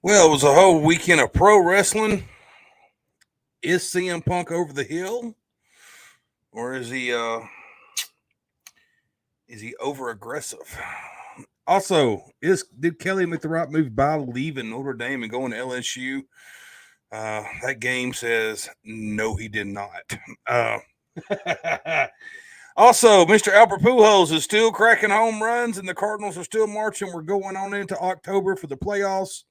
Well, it was a whole weekend of pro wrestling. Is CM Punk over the hill, or is he over aggressive? Also, did Kelly make the right move by leaving Notre Dame and going to LSU? That game says no, he did not. Uh, Also, Mr. Albert Pujols is still cracking home runs, and the Cardinals are still marching. We're going on into October for the playoffs.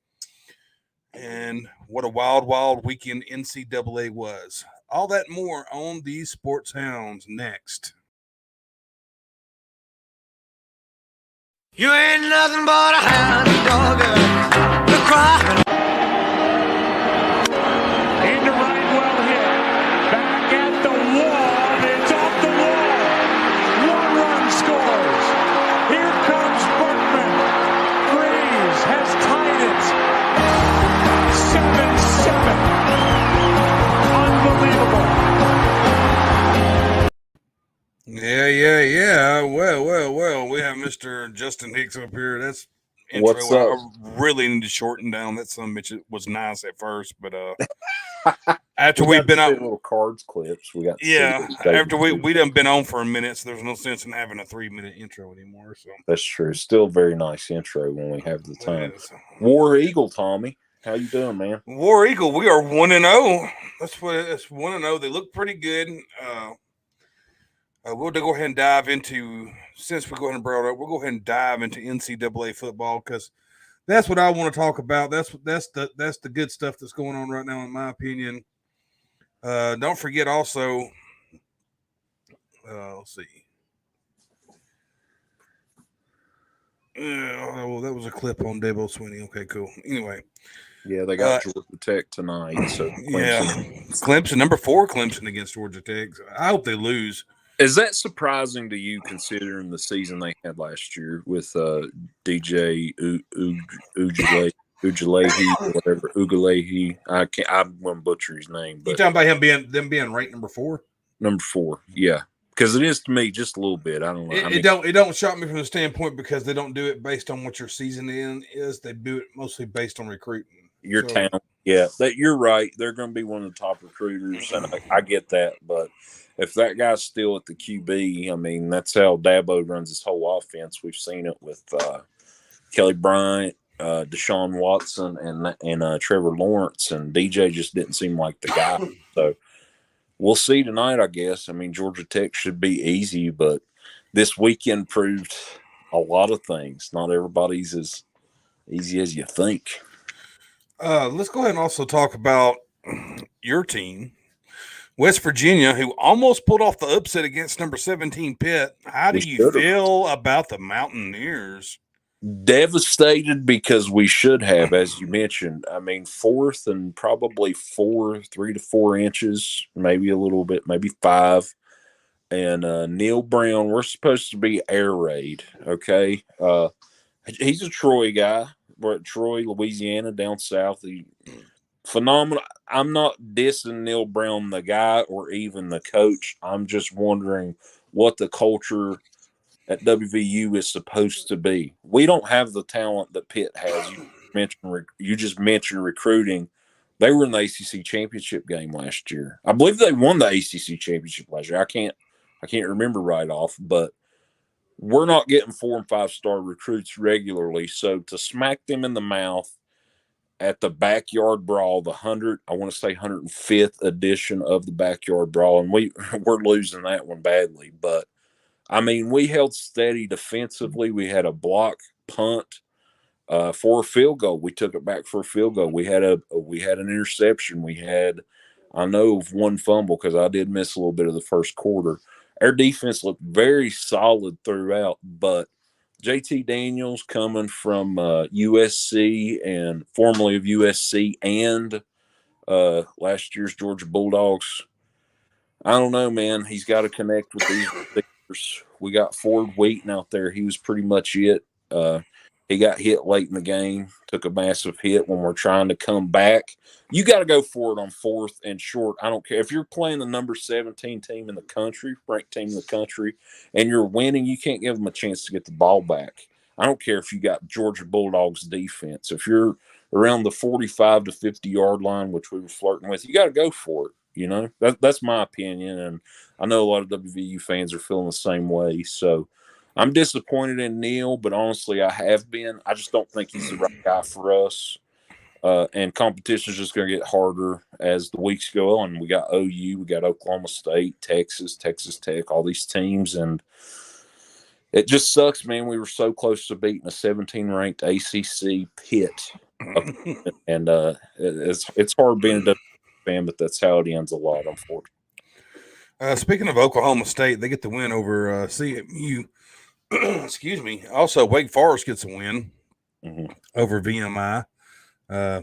And what a wild, wild weekend NCAA was. All that and more on these Sports Hounds next. You ain't nothing but a hound dog. The cry. Into right, well hit. Back at the wall. It's off the wall. One run scores. Here comes Berkman. Freeze has tied it. 7-7. Unbelievable. Yeah. Well. We have Mr. Justin Hicks up here. That's intro. What's up? I really need to shorten down. That son bitch was nice at first, but after we've been on little cards clips, we got after we done been on for a minute, so there's no sense in having a 3-minute intro anymore. So that's true. Still very nice intro when we have the time. Yes. War Eagle, Tommy, how you doing, man? War Eagle, we are 1-0. That's 1-0. They look pretty good. We'll go ahead and dive into, since we go ahead and brought it up, we'll go ahead and dive into NCAA football because that's what I want to talk about. That's the good stuff that's going on right now, in my opinion. Don't forget also, let's see. Well, that was a clip on Dabo Swinney. Okay, cool. Anyway. Yeah, they got Georgia Tech tonight. So Clemson, number 4 Clemson against Georgia Tech. I hope they lose. Is that surprising to you, considering the season they had last year with DJ Ujalehi, whatever Ujalehi? I won't butcher his name. But you talking about them being ranked number 4? Number 4, yeah. Because it is to me just a little bit. I don't know. It don't shock me from the standpoint because they don't do it based on what your season is. They do it mostly based on recruiting. Your talent, yeah. You're right. They're going to be one of the top recruiters, and I get that. But if that guy's still at the QB, I mean, that's how Dabo runs his whole offense. We've seen it with Kelly Bryant, Deshaun Watson, and Trevor Lawrence, and DJ just didn't seem like the guy. So we'll see tonight, I guess. I mean, Georgia Tech should be easy, but this weekend proved a lot of things. Not everybody's as easy as you think. Let's go ahead and also talk about your team, West Virginia, who almost pulled off the upset against number 17 Pitt. How do you feel about the Mountaineers? Devastated because we should have, as you mentioned. I mean, 4th and probably 3 to 4 inches, maybe a little bit, maybe 5. And Neil Brown, we're supposed to be air raid, okay? He's a Troy guy. We're at Troy, Louisiana, down south. Phenomenal. I'm not dissing Neil Brown, the guy, or even the coach. I'm just wondering what the culture at WVU is supposed to be. We don't have the talent that Pitt has. You just mentioned recruiting. They were in the ACC championship game last year. I believe they won the ACC championship last year. I can't remember right off, but we're not getting 4- and 5-star recruits regularly. So to smack them in the mouth at the Backyard Brawl, the 105th edition of the Backyard Brawl, and we're losing that one badly. But I mean, we held steady defensively. We had a block punt for a field goal. We took it back for a field goal. We had an interception. We had, I know, of one fumble because I did miss a little bit of the first quarter. Our defense looked very solid throughout, but JT Daniels, coming from USC and formerly of USC and last year's Georgia Bulldogs, I don't know, man. He's got to connect with these receivers. We got Ford Wheaton out there. He was pretty much it. He got hit late in the game, took a massive hit when we're trying to come back. You got to go for it on 4th and short. I don't care. If you're playing the number 17 team in the country, ranked team in the country, and you're winning, you can't give them a chance to get the ball back. I don't care if you got Georgia Bulldogs defense. If you're around the 45 to 50-yard line, which we were flirting with, you got to go for it. You know, that's my opinion, and I know a lot of WVU fans are feeling the same way. So I'm disappointed in Neal, but honestly, I have been. I just don't think he's the right guy for us. And competition is just going to get harder as the weeks go on. We got OU, we got Oklahoma State, Texas, Texas Tech, all these teams, and it just sucks, man. We were so close to beating a 17-ranked ACC Pitt, and it's hard being a WVU fan, but that's how it ends a lot, unfortunately. Speaking of Oklahoma State, they get the win over CMU. Excuse me. Also, Wake Forest gets a win over VMI.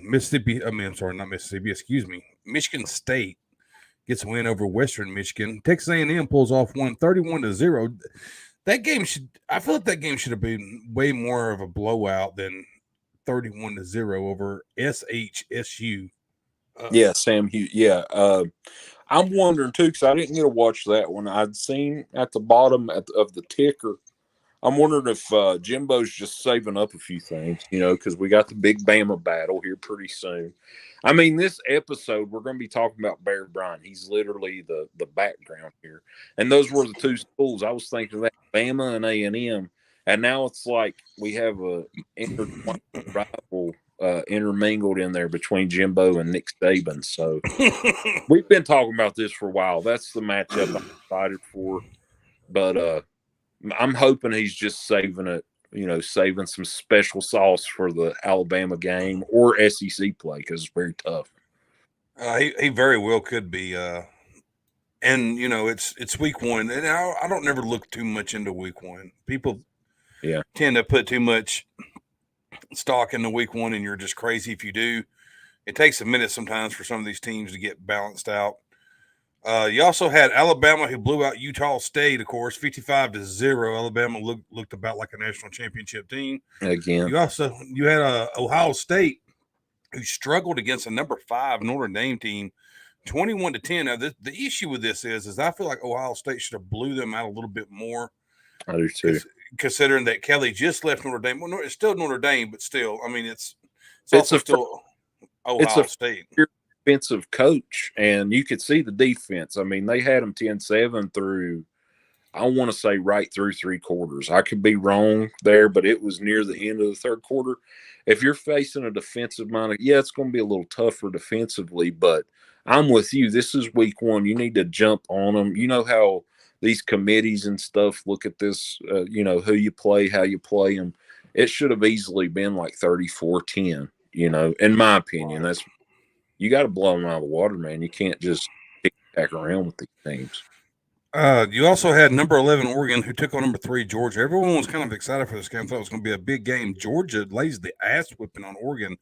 Mississippi. I mean, I'm sorry, not Mississippi. Excuse me. Michigan State gets a win over Western Michigan. Texas A&M pulls off one 31-0. That game I feel like that game should have been way more of a blowout than 31-0 over SHSU. Yeah, Sam Hughes. Yeah. I'm wondering, too, because I didn't get to watch that one. I'd seen at the bottom of the ticker. I'm wondering if Jimbo's just saving up a few things, you know, because we got the big Bama battle here pretty soon. I mean, this episode, we're going to be talking about Bear Bryant. He's literally the background here. And those were the two schools. I was thinking of that, Bama and A&M. And now it's like we have a rival intermingled in there between Jimbo and Nick Saban. So we've been talking about this for a while. That's the matchup I'm excited for. But I'm hoping he's just saving it, you know, saving some special sauce for the Alabama game or SEC play because it's very tough. He very well could be. And, you know, it's week one. And I don't never look too much into week one. People tend to put too much stock into week one, and you're just crazy if you do. It takes a minute sometimes for some of these teams to get balanced out. You also had Alabama, who blew out Utah State, of course, 55-0. Alabama looked about like a national championship team. Again. You had Ohio State, who struggled against a number 5 Notre Dame team, 21-10. Now, the issue with this is I feel like Ohio State should have blew them out a little bit more. I do too. Considering that Kelly just left Notre Dame. Well, it's still Notre Dame, but still, I mean, it's also still Ohio State. Defensive coach, and you could see the defense. I mean, they had them 10-7 through, I want to say right through 3 quarters. I could be wrong there, but it was near the end of the third quarter. If you're facing a defensive minded, it's going to be a little tougher defensively, but I'm with you. This is week one. You need to jump on them. You know how these committees and stuff look at this, you know, who you play, how you play them. It should have easily been like 34-10, you know, in my opinion. You got to blow them out of the water, man. You can't just pick back around with these teams. You also had number 11 Oregon, who took on number 3 Georgia. Everyone was kind of excited for this game. Thought it was going to be a big game. Georgia lays the ass whipping on Oregon,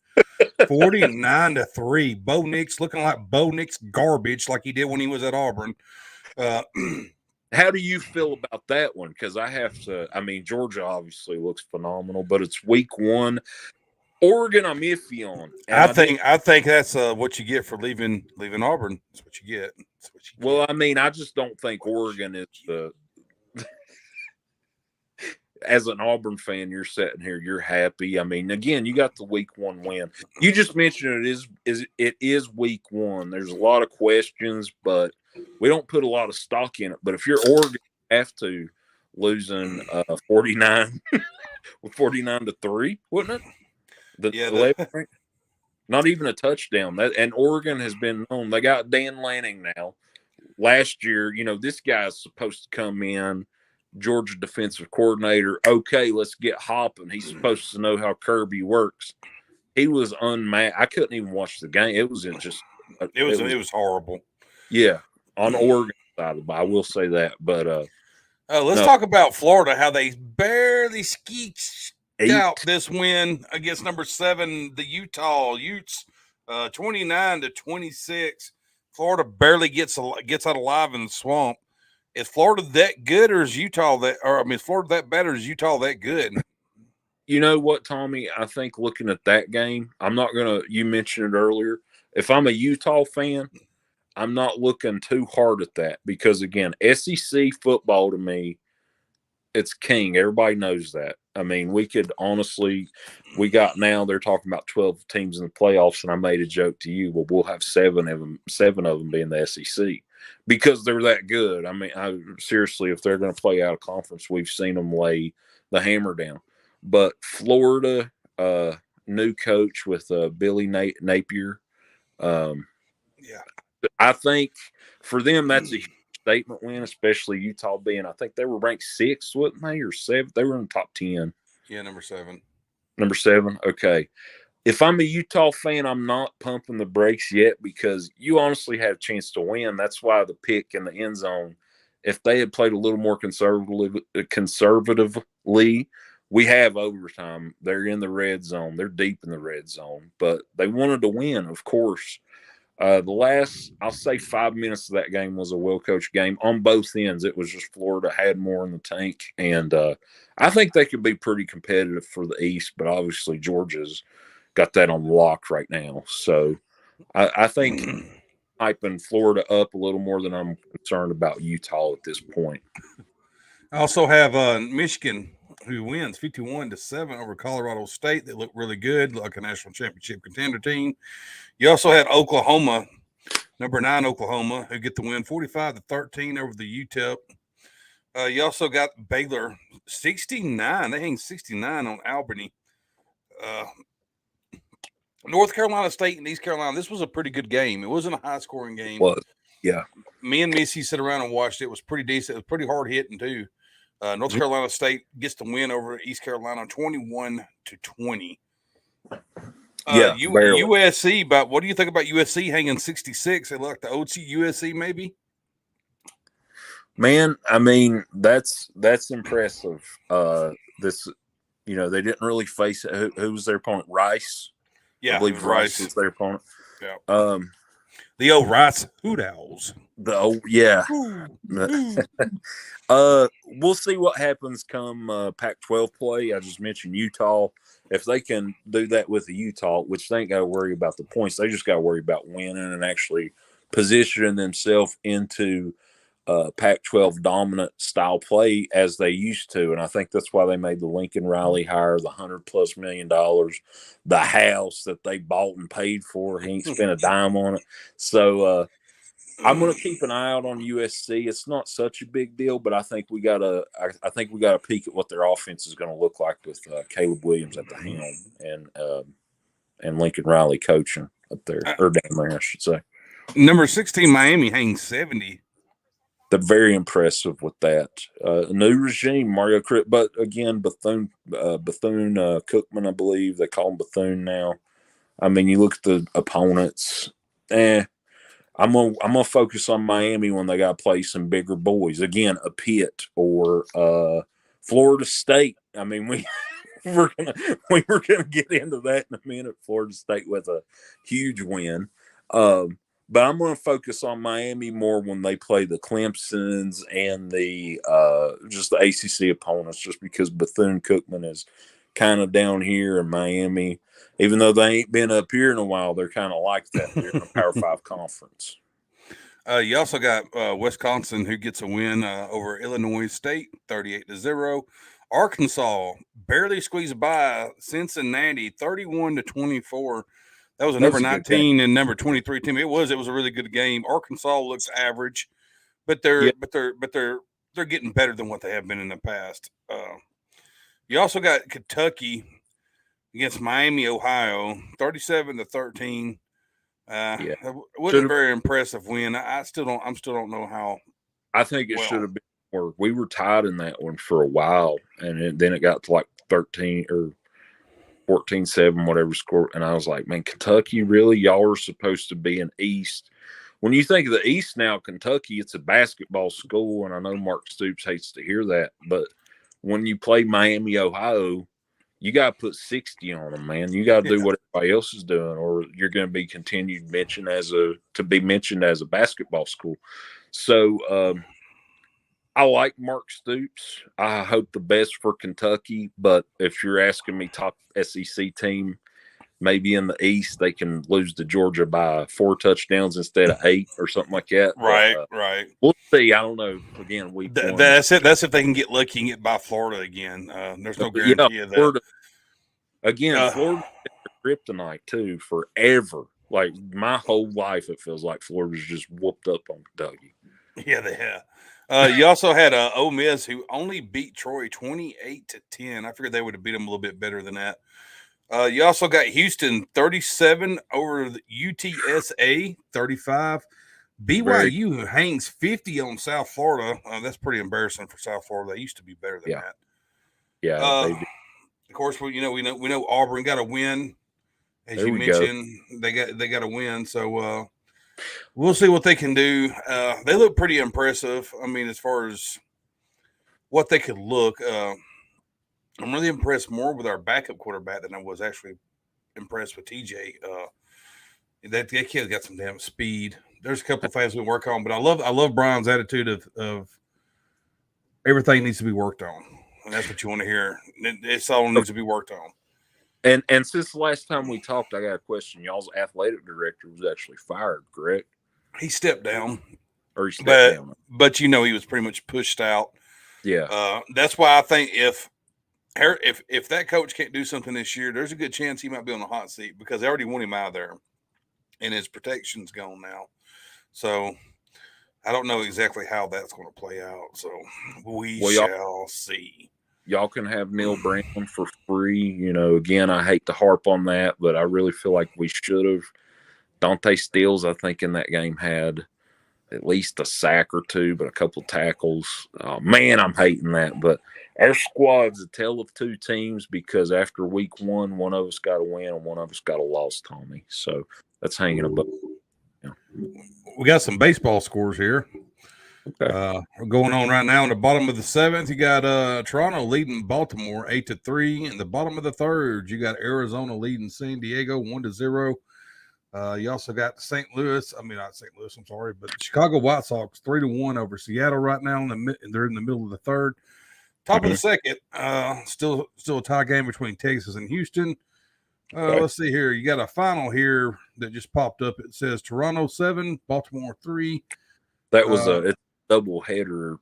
49-3. Bo Nix looking like Bo Nix garbage, like he did when he was at Auburn. How do you feel about that one? Because I mean, Georgia obviously looks phenomenal, but it's week one. Oregon, I'm iffy on. I think that's what you get for leaving Auburn. That's what you get. Well, I mean, I just don't think Oregon is the. As an Auburn fan, you're sitting here, you're happy. I mean, again, you got the week one win. You just mentioned it is week one. There's a lot of questions, but we don't put a lot of stock in it. But if you're Oregon, you have to losing 49 to 3, wouldn't it? Not even a touchdown. And Oregon has been known. They got Dan Lanning now. Last year, you know, this guy's supposed to come in, Georgia defensive coordinator. Okay, let's get hopping. He's supposed to know how Kirby works. He was unmatched. I couldn't even watch the game. It was horrible. Yeah, on Oregon side of it, I will say that. But let's talk about Florida. How they barely squeaked out this win against number 7, the Utah Utes, 29-26. Florida barely gets out alive in the swamp. Is Florida that good, or is Utah that? Or I mean, is Florida that bad, or is Utah that good? You know what, Tommy? I think looking at that game, I'm not gonna. You mentioned it earlier. If I'm a Utah fan, I'm not looking too hard at that because again, SEC football to me, it's king. Everybody knows that. I mean, we could honestly, they're talking about 12 teams in the playoffs, and I made a joke to you. Well, we'll have seven of them being the SEC because they're that good. I mean, seriously, if they're going to play out of conference, we've seen them lay the hammer down. But Florida, new coach with Billy Napier. Yeah. I think for them, that's a huge statement win, especially Utah being, I think they were ranked 6th, wasn't they, or 7th? They were in the top 10. Yeah, number 7. Number 7? Okay. If I'm a Utah fan, I'm not pumping the brakes yet because you honestly had a chance to win. That's why the pick in the end zone, if they had played a little more conservatively, we have overtime. They're in the red zone. They're deep in the red zone. But they wanted to win, of course. The last, I'll say 5 minutes of that game was a well-coached game on both ends. It was just Florida had more in the tank, and I think they could be pretty competitive for the East, but obviously Georgia's got that on lock right now. So I think hyping Florida up a little more than I'm concerned about Utah at this point. I also have Michigan, who wins 51-7 over Colorado State. They look really good, like a national championship contender team. You also had Oklahoma, number 9 Oklahoma, who get the win 45-13 over the UTEP. You also got Baylor 69. They hang 69 on Albany. North Carolina State and East Carolina. This was a pretty good game. It wasn't a high-scoring game. Was, yeah. Me and Missy sit around and watched it. It was pretty decent. It was pretty hard hitting too. North Carolina State gets the win over East Carolina 21-20. Yeah, USC. But what do you think about USC hanging 66? They look like the OC USC maybe. Man, I mean that's impressive. This, they didn't really face it. Who was their opponent? Rice. Yeah, I believe Rice was their opponent. Yeah. The old Rice Hoot Owls. Yeah. We'll see what happens come Pac-12 play. I just mentioned Utah. If they can do that with the Utah, which they ain't got to worry about the points, they just got to worry about winning and actually positioning themselves into Pac-12 dominant style play as they used to. And I think that's why they made the Lincoln Riley hire, the $100+ million, the house that they bought and paid for. He ain't spent a dime on it. So I'm going to keep an eye out on USC. It's not such a big deal, but I think we got to peek at what their offense is going to look like with Caleb Williams at the helm and Lincoln Riley coaching up there, or down there, I should say. Number 16 Miami hangs 70. They're very impressive with that. New regime, Mario Crit, but again, Bethune Cookman, I believe they call him Bethune now. I mean, you look at the opponents. I'm gonna focus on Miami when they got to play some bigger boys. Again, a Pitt or Florida State. I mean, we were gonna get into that in a minute. Florida State with a huge win. But I'm going to focus on Miami more when they play the Clemsons and the just the ACC opponents, just because Bethune-Cookman is kind of down here in Miami. Even though they ain't been up here in a while, they're kind of like that. They're in a Power 5 conference. You also got Wisconsin, who gets a win over Illinois State, 38-0. Arkansas barely squeezed by Cincinnati, 31-24. That was a number 19 and number 23 team. It was a really good game. Arkansas looks average, but they're getting better than what they have been in the past. You also got Kentucky against Miami, Ohio, 37-13. It wasn't a very impressive win. I still don't know how. I think it should have been more. We were tied in that one for a while, and then it got to like 13 or 14-7, whatever score. And I was like, man, Kentucky, really? Y'all are supposed to be an East. When you think of the East now, Kentucky, it's a basketball school. And I know Mark Stoops hates to hear that. But when you play Miami, Ohio, you got to put 60 on them, man. You got to do what everybody else is doing, or you're going to be mentioned as a basketball school. So, I like Mark Stoops. I hope the best for Kentucky, but if you're asking me top SEC team, maybe in the East they can lose to Georgia by 4 touchdowns instead of 8 or something like that. Right, But, right. we'll see. I don't know. Again, week one. That's it. That's if they can get lucky and get by Florida again. There's no guarantee of that. Florida, again, Florida kryptonite too forever. Like my whole life, it feels like Florida's just whooped up on Kentucky. Yeah, they have. You also had Ole Miss, who only beat Troy 28-10. I figured they would have beat them a little bit better than that. You also got Houston 37 over the UTSA 35. BYU hangs 50 on South Florida. That's pretty embarrassing for South Florida. They used to be better than that. Yeah, of course, we know Auburn got a win, as you mentioned. They got a win, so we'll see what they can do. They look pretty impressive. I mean, as far as what they could look, I'm really impressed more with our backup quarterback than I was actually impressed with TJ. That kid's got some damn speed. There's a couple of things we work on, but I love Brian's attitude of everything needs to be worked on, and that's what you want to hear. It's all needs to be worked on. And since the last time we talked, I got a question. Y'all's athletic director was actually fired, correct? He stepped down, or he stepped down, but he was pretty much pushed out. Yeah, that's why I think if that coach can't do something this year, there's a good chance he might be on the hot seat because they already want him out of there, and his protection's gone now. So I don't know exactly how that's going to play out. So we shall see. Y'all can have Neil Brown for free. Again, I hate to harp on that, but I really feel like we should have. Dante Stills, I think, in that game had at least a sack or two, but a couple tackles. Oh, man, I'm hating that. But our squad's a tale of two teams because after week one of us got a win and one of us got a loss, Tommy. So that's hanging above. We got some baseball scores here. Okay. Going on right now in the bottom of the 7th, you got Toronto leading Baltimore 8-3. In the bottom of the 3rd, you got Arizona leading San Diego 1-0. You also got St. Louis. I mean, not St. Louis. I'm sorry, but Chicago White Sox 3-1 over Seattle right now. They're in the middle of the 3rd. Top of the 2nd, still a tie game between Texas and Houston. Let's see here. You got a final here that just popped up. It says Toronto 7, Baltimore 3. That was a double header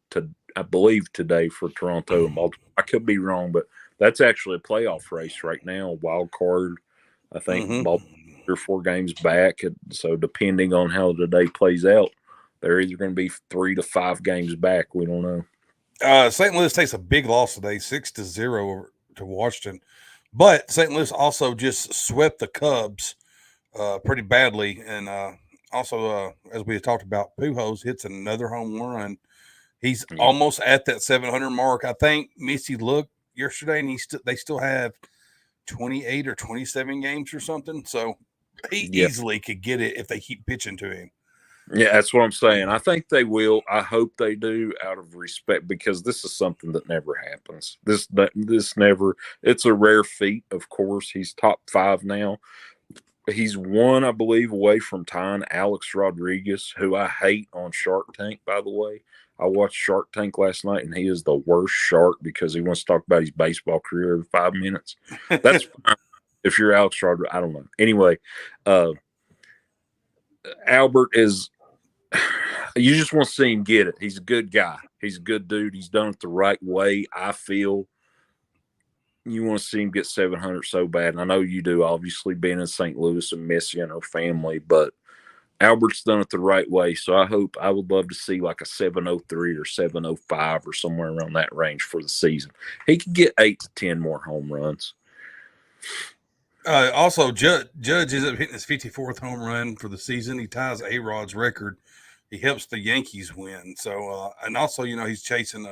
I believe today for Toronto and Baltimore. I could be wrong, but that's actually a playoff race right now. Wild card, I think. Baltimore 3 or 4 games back. So depending on how today plays out, they're either going to be 3 to 5 games back. We don't know. St. Louis takes a big loss today, 6-0 to Washington. But St. Louis also just swept the Cubs pretty badly. And also, as we had talked about, Pujols hits another home run. He's almost at that 700 mark. I think Missy looked yesterday, and they still have 28 or 27 games or something. So he easily could get it if they keep pitching to him. Yeah, that's what I'm saying. I think they will. I hope they do out of respect because this is something that never happens. This never – it's a rare feat, of course. He's top 5 now. He's one, I believe, away from tying Alex Rodriguez, who I hate on Shark Tank, by the way. I watched Shark Tank last night, and he is the worst shark because he wants to talk about his baseball career every 5 minutes. That's fine. If you're Alex Rodriguez, I don't know. Anyway, Albert is – you just want to see him get it. He's a good guy. He's a good dude. He's done it the right way, I feel. You want to see him get 700 so bad. And I know you do, obviously, being in St. Louis and Missy and her family. But Albert's done it the right way. So I would love to see like a 703 or 705 or somewhere around that range for the season. He could get 8 to 10 more home runs. Also, Judge ends up hitting his 54th home run for the season. He ties A-Rod's record. He helps the Yankees win. So, and also, he's chasing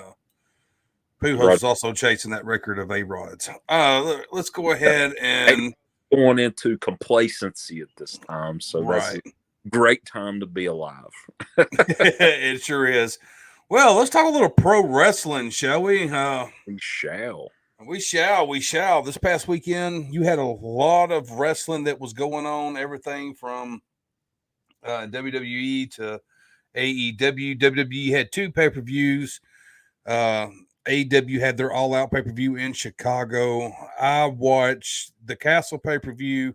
Pujols is also chasing that record of A-Rod's. Let's go ahead and going into complacency at this time. So that's a great time to be alive. It sure is. Well, let's talk a little pro wrestling, shall we? We shall. We shall. This past weekend, you had a lot of wrestling that was going on. Everything from WWE to AEW. WWE had 2 pay-per-views. AEW had their all-out pay-per-view in Chicago. I watched the Castle pay-per-view.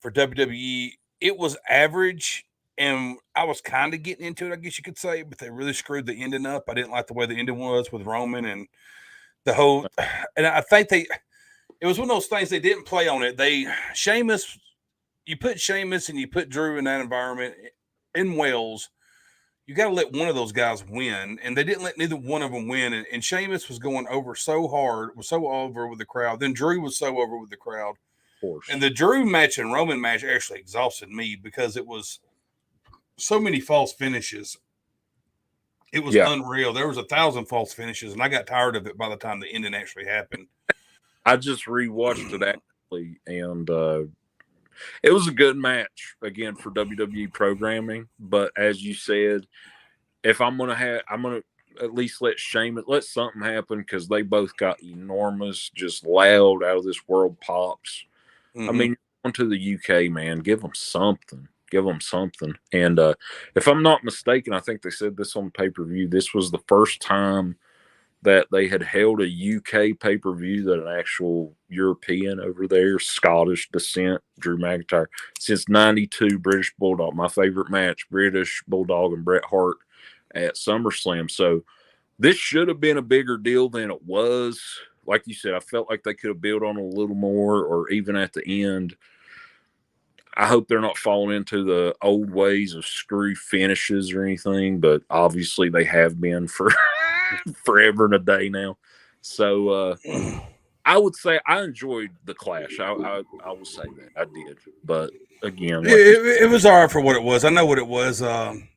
for WWE, it was average, and I was kind of getting into it, I guess you could say, but they really screwed the ending up. I didn't like the way the ending was with Roman and the whole, and I think it was one of those things they didn't play on it. Sheamus, you put Sheamus and you put Drew in that environment in Wales, you got to let one of those guys win, and they didn't let neither one of them win. And Sheamus was going over so hard, was so over with the crowd. Then Drew was so over with the crowd. Of course. And the Drew match and Roman match actually exhausted me because it was so many false finishes. It was unreal. There was 1,000 false finishes, and I got tired of it by the time the ending actually happened. I just rewatched it actually, and it was a good match again for WWE programming. But as you said, if I'm gonna at least let something happen because they both got enormous, just loud, out of this world pops. I mean, on to the UK, man, give them something. And if I'm not mistaken, I think they said this on pay-per-view. This was the first time that they had held a UK pay-per-view that an actual European over there, Scottish descent, Drew McIntyre, since 92, British Bulldog, my favorite match, British Bulldog and Bret Hart at SummerSlam. So this should have been a bigger deal than it was. Like you said, I felt like they could have built on a little more, or even at the end. I hope they're not falling into the old ways of screw finishes or anything, but obviously they have been for forever and a day now. So I would say I enjoyed the clash. I will say that I did, but again, It was all right for what it was. I know what it was. And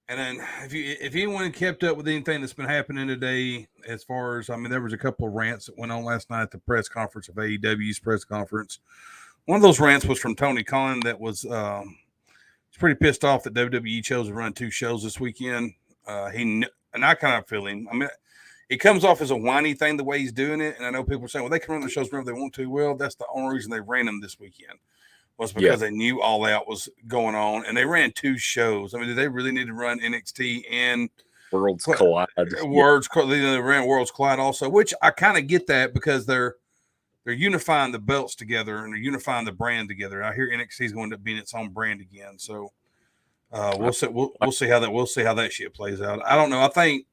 then if anyone kept up with anything that's been happening today, as far as, I mean, there was a couple of rants that went on last night at the press conference of AEW's press conference. One of those rants was from Tony Khan that was pretty pissed off that WWE chose to run 2 shows this weekend. And I kind of feel him. I mean, it comes off as a whiny thing the way he's doing it. And I know people are saying, well, they can run the shows whenever they want to. Well, that's the only reason they ran them this weekend, was because they knew All Out was going on. And they ran 2 shows. I mean, did they really need to run NXT and Worlds Collide? They ran Worlds Collide also, which I kind of get that because they're unifying the belts together and they're unifying the brand together. I hear NXT is going to be its own brand again. So we'll see. We'll see how that shit plays out. I don't know. I think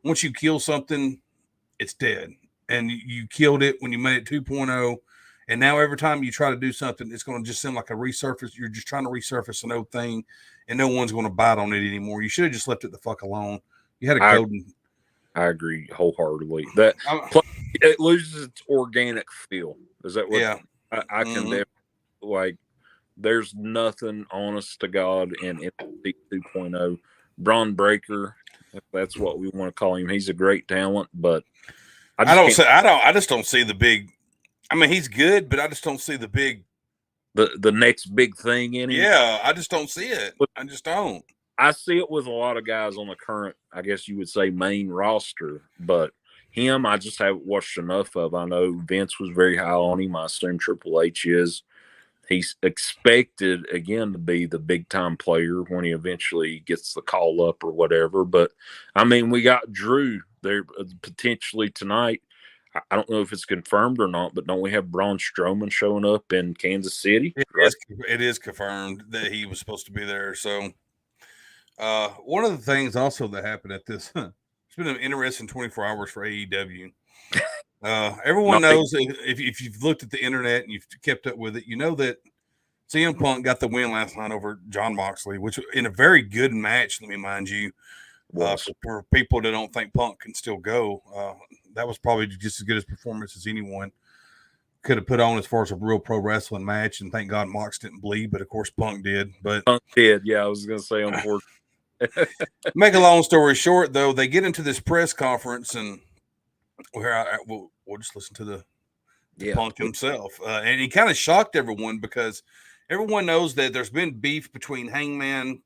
once you kill something, it's dead. And you killed it when you made it 2.0. And now every time you try to do something, it's going to just seem like a resurface. You're just trying to resurface an old thing, and no one's going to bite on it anymore. You should have just left it the fuck alone. You had a code. I agree wholeheartedly. That it loses its organic feel. Is that what? Yeah, I can definitely, like. There's nothing, honest to God, in NXT 2.0. Braun Breaker, if that's what we want to call him, he's a great talent, but I just don't see the big. I mean, he's good, but I just don't see the big. The next big thing in him. Yeah, I just don't see it. I just don't. I see it with a lot of guys on the current, I guess you would say, main roster, but him, I just haven't watched enough of. I know Vince was very high on him. I assume Triple H is. He's expected, again, to be the big-time player when he eventually gets the call up or whatever. But, I mean, we got Drew there potentially tonight. I don't know if it's confirmed or not, but don't we have Braun Strowman showing up in Kansas City? It is confirmed that he was supposed to be there. So, one of the things also that happened at this, it's been an interesting 24 hours for AEW. Everyone knows if you've looked at the internet and you've kept up with it, you know that CM Punk got the win last night over Jon Moxley, which in a very good match, let me mind you. For people that don't think Punk can still go, that was probably just as good a performance as anyone could have put on as far as a real pro wrestling match. And thank God Mox didn't bleed, but of course Punk did. But Punk did, yeah. I was going to say, unfortunately. Make a long story short, though, they get into this press conference and we'll just listen to the Punk himself. And he kind of shocked everyone because everyone knows that there's been beef between Hangman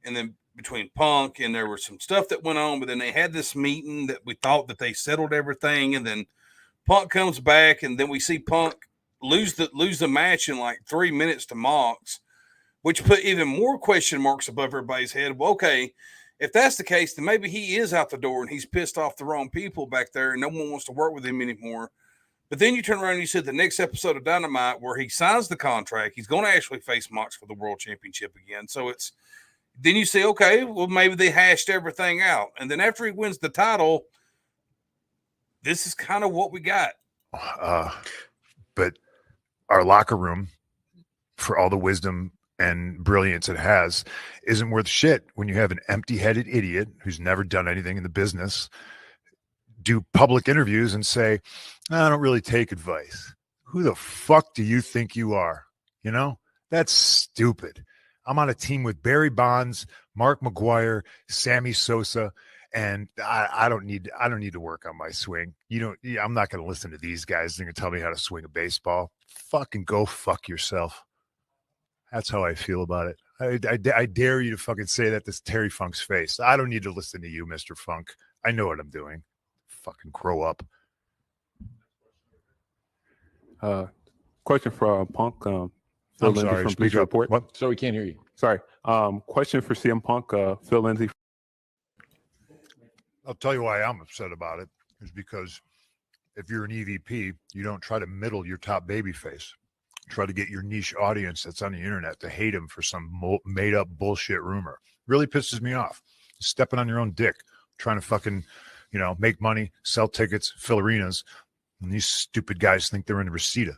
and then between Punk, and there was some stuff that went on, but then they had this meeting that we thought that they settled everything, and then Punk comes back, and then we see Punk lose the match in like 3 minutes to Mox, which put even more question marks above everybody's head. Well, okay, if that's the case, then maybe he is out the door and he's pissed off the wrong people back there and no one wants to work with him anymore. But then you turn around and you said the next episode of Dynamite where he signs the contract, he's going to actually face Mox for the World Championship again. So it's then you say, okay, well, maybe they hashed everything out. And then after he wins the title, this is kind of what we got. But our locker room, for all the wisdom and brilliance it has, isn't worth shit when you have an empty-headed idiot who's never done anything in the business do public interviews and say, I don't really take advice. Who the fuck do you think you are? You know, that's stupid. I'm on a team with Barry Bonds, Mark McGuire, Sammy Sosa, and I don't need to work on my swing. I'm not going to listen to these guys. They're going to tell me how to swing a baseball. Fucking go fuck yourself. That's how I feel about it. I dare you to fucking say that to Terry Funk's face. I don't need to listen to you, Mr. Funk. I know what I'm doing. Fucking grow up. Question for Punk. I'm sorry. From Speak Bleacher up. Report. What? So we can't hear you. Sorry. Question for CM Punk. Phil Lindsay. I'll tell you why I'm upset about it. Is because if you're an EVP, you don't try to middle your top baby face. Try to get your niche audience that's on the internet to hate him for some made up bullshit rumor. Really pisses me off. Stepping on your own dick, trying to fucking, make money, sell tickets, fill arenas. And these stupid guys think they're in Reseda.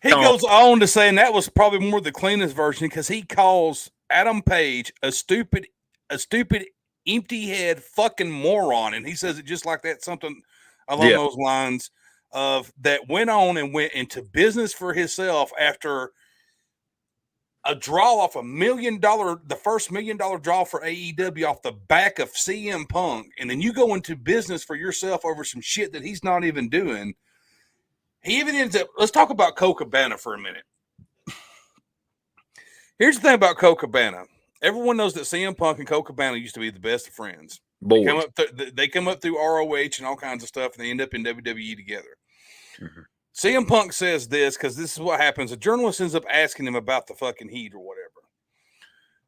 He goes on to say, and that was probably more the cleanest version, because he calls Adam Page a stupid, empty head fucking moron. And he says it just like that, something along those lines of that went on and went into business for himself after a draw off the first $1 million draw for AEW off the back of CM Punk. And then you go into business for yourself over some shit that he's not even doing. He even ends up, let's talk about Colt Cabana for a minute. Here's the thing about Colt Cabana. Everyone knows that CM Punk and Colt Cabana used to be the best of friends. They come up through ROH and all kinds of stuff, and they end up in WWE together. Mm-hmm. CM Punk says this because this is what happens. A journalist ends up asking him about the fucking heat or whatever.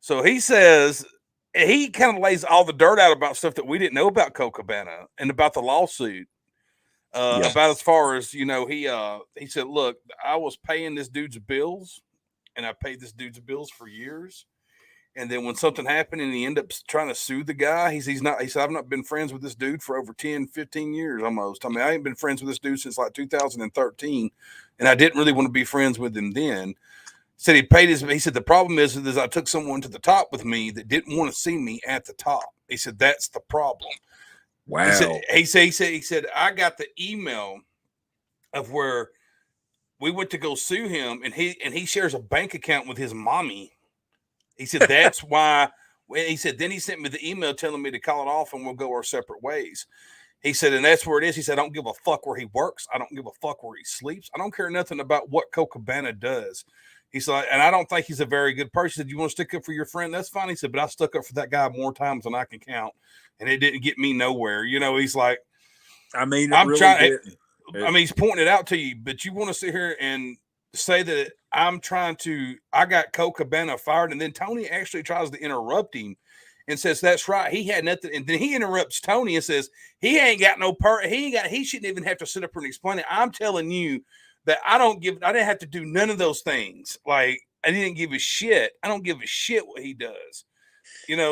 So he says, he kind of lays all the dirt out about stuff that we didn't know about Colt Cabana and about the lawsuit. About as far as, he said, look, I was paying this dude's bills, and I paid this dude's bills for years. And then when something happened and he ended up trying to sue the guy, he said, I've not been friends with this dude for over 10, 15 years almost. I mean, I ain't been friends with this dude since like 2013, and I didn't really want to be friends with him then. Said he said, the problem is I took someone to the top with me that didn't want to see me at the top. He said, that's the problem. Wow. He said, I got the email of where we went to go sue him, and he shares a bank account with his mommy. He said, that's why. He said, then he sent me the email telling me to call it off and we'll go our separate ways. He said, and that's where it is. He said, I don't give a fuck where he works. I don't give a fuck where he sleeps. I don't care nothing about what Colt Cabana does. He said, and I don't think he's a very good person. He said, you want to stick up for your friend? That's fine. He said, but I stuck up for that guy more times than I can count, and it didn't get me nowhere. He's like, I mean, I'm really trying. He's pointing it out to you, but you want to sit here and say that I got Colt Cabana fired, and then Tony actually tries to interrupt him and says, that's right, he had nothing. And then he interrupts Tony and says, he ain't got no part. He shouldn't even have to sit up here and explain it. I'm telling you that I didn't have to do none of those things. Like, I didn't give a shit. I don't give a shit what he does.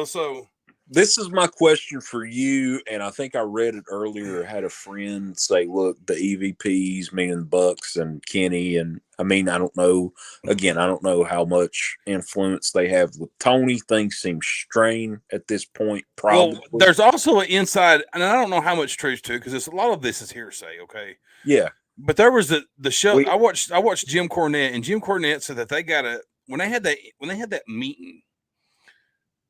So this is my question for you, and I think I read it earlier. I had a friend say, look, the EVPs, meaning Bucks and Kenny, and I mean, I don't know. Again, I don't know how much influence they have with Tony. Things seem strained at this point, probably. Well, there's also an inside, and I don't know how much truth to, because a lot of this is hearsay, okay? Yeah. But there was the show, I watched Jim Cornette, and Jim Cornette said that they got when they had that meeting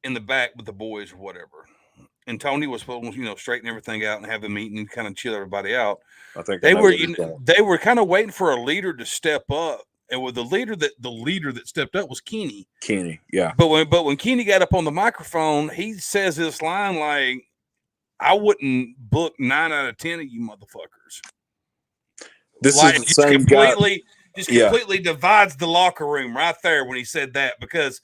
in the back with the boys or whatever, and Tony was supposed to, straighten everything out and have a meeting and kind of chill everybody out. I think they were kind of waiting for a leader to step up, and with the leader that stepped up was Kenny. Yeah. But when Kenny got up on the microphone, he says this line like, "I wouldn't book 9 out of 10 of you motherfuckers." This is the same guy. Completely divides the locker room right there when he said that, because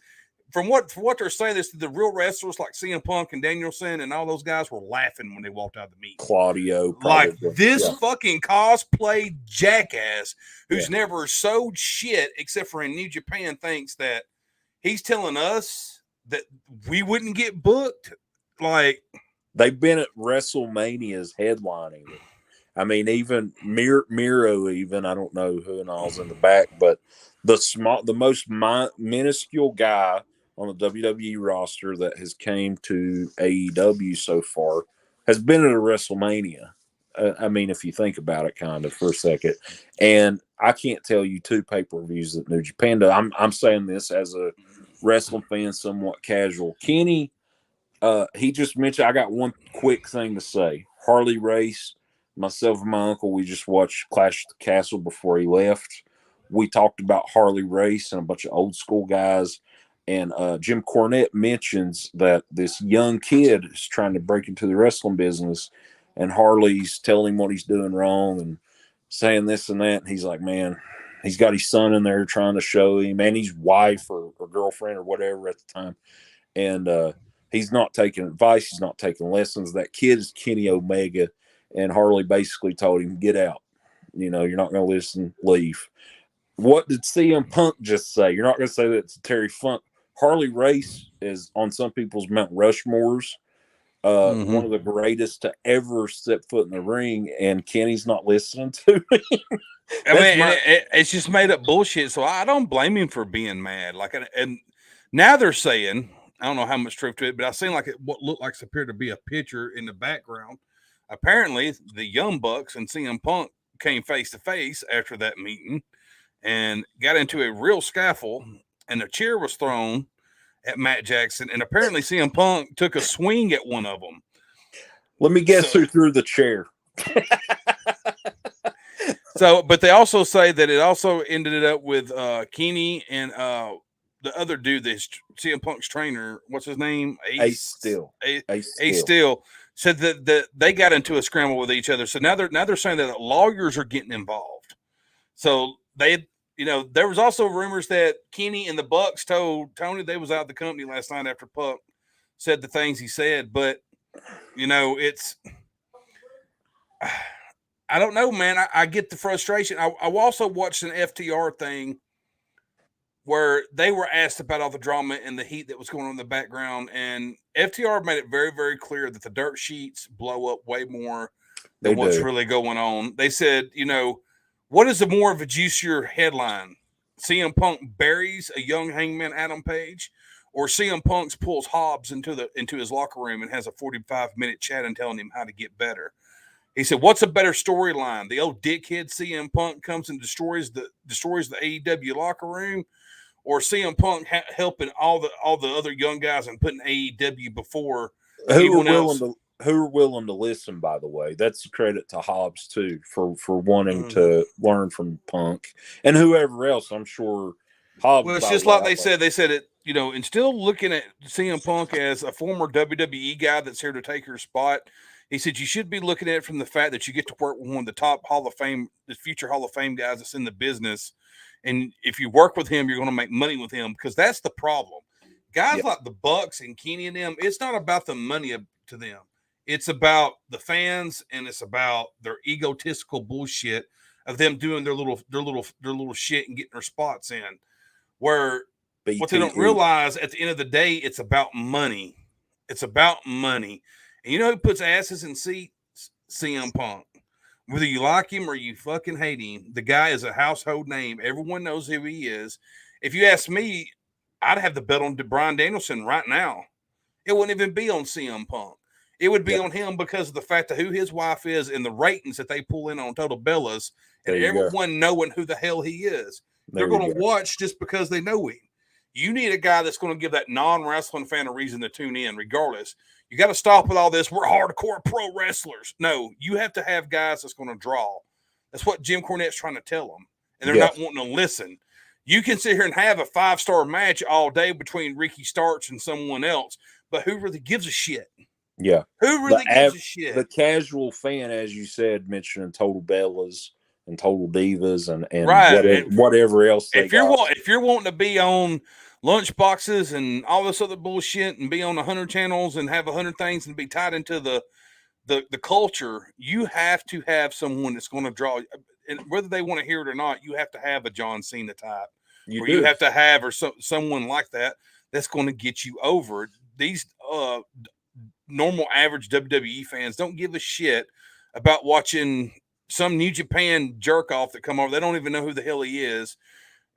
from what they're saying, this the real wrestlers like CM Punk and Danielson and all those guys were laughing when they walked out of the meet. Claudio, like probably. this Yeah. fucking cosplay jackass who's Yeah. never sold shit except for in New Japan thinks that he's telling us that we wouldn't get booked. Like They've been at WrestleMania's headlining it. I mean, even Miro, even I don't know who and all's in the back, but the most minuscule guy on the WWE roster that has came to AEW so far has been at a WrestleMania. I mean, if you think about it, kind of for a second, and I can't tell you 2 pay-per-views that New Japan does. I'm saying this as a wrestling fan, somewhat casual. Kenny. He just mentioned, I got one quick thing to say. Harley Race, myself and my uncle, we just watched Clash at the Castle before he left. We talked about Harley Race and a bunch of old school guys. And Jim Cornette mentions that this young kid is trying to break into the wrestling business, and Harley's telling him what he's doing wrong and saying this and that. And he's like, man, he's got his son in there trying to show him, and his wife or girlfriend or whatever at the time. And he's not taking advice. He's not taking lessons. That kid is Kenny Omega, and Harley basically told him, get out. You're not going to listen, leave. What did CM Punk just say? You're not going to say that to Terry Funk. Harley Race is on some people's Mount Rushmores, one of the greatest to ever step foot in the ring, and Kenny's not listening to me. I mean, it's just made up bullshit. So I don't blame him for being mad. And now they're saying, I don't know how much truth to it, but I seen what looked like appeared to be a picture in the background. Apparently, the Young Bucks and CM Punk came face to face after that meeting and got into a real scuffle, and a chair was thrown at Matt Jackson, and apparently CM Punk took a swing at one of them. Let me guess who threw the chair. But they also say that it also ended up with Kenny and the other dude, this CM Punk's trainer, what's his name? Ace Steel. Ace Steel said that they got into a scramble with each other. So now they're saying that lawyers are getting involved. So there was also rumors that Kenny and the Bucks told Tony they was out of the company last night after Punk said the things he said. But it's I don't know, man. I get the frustration. I also watched an FTR thing where they were asked about all the drama and the heat that was going on in the background. And FTR made it very, very clear that the dirt sheets blow up way more than what's really going on. They said, what is more of a juicier headline? CM Punk buries a young Hangman Adam Page, or CM Punk pulls Hobbs into his locker room and has a 45-minute chat and telling him how to get better. He said, what's a better storyline? The old dickhead CM Punk comes and destroys the AEW locker room, or CM Punk helping all the other young guys and putting AEW before anyone else? Who are willing to listen, by the way. That's a credit to Hobbs, too, for wanting to learn from Punk. And whoever else, I'm sure Hobbs. Well, it's just like they said. They said it, and still looking at CM Punk as a former WWE guy that's here to take your spot. He said you should be looking at it from the fact that you get to work with one of the top the future Hall of Fame guys that's in the business. And if you work with him, you're going to make money with him, because that's the problem. Guys like the Bucks and Kenny and them, it's not about the money to them. It's about the fans, and it's about their egotistical bullshit of them doing their little shit and getting their spots in. Where what they don't realize at the end of the day, it's about money. It's about money. And you know who puts asses in seats? CM Punk. Whether you like him or you fucking hate him, the guy is a household name. Everyone knows who he is. If you ask me, I'd have the bet on Bryan Danielson right now. It wouldn't even be on CM Punk. It would be on him because of the fact of who his wife is and the ratings that they pull in on Total Bellas, and everyone knowing who the hell he is. They're going to watch just because they know him. You need a guy that's going to give that non-wrestling fan a reason to tune in regardless. You got to stop with all this. We're hardcore pro wrestlers. No, you have to have guys that's going to draw. That's what Jim Cornette's trying to tell them. And they're not wanting to listen. You can sit here and have a 5-star match all day between Ricky Starks and someone else, but who really gives a shit? Yeah. Who really gives a shit? The casual fan, as you said, mentioning Total Bellas and Total Divas and whatever else. If you're wanting to be on lunch boxes and all this other bullshit and be on 100 channels and have 100 things and be tied into the culture. You have to have someone that's going to draw, and whether they want to hear it or not, you have to have a John Cena type, You you do. have to have someone like that's going to get you over. These normal average WWE fans don't give a shit about watching some New Japan jerk off that come over. They don't even know who the hell he is.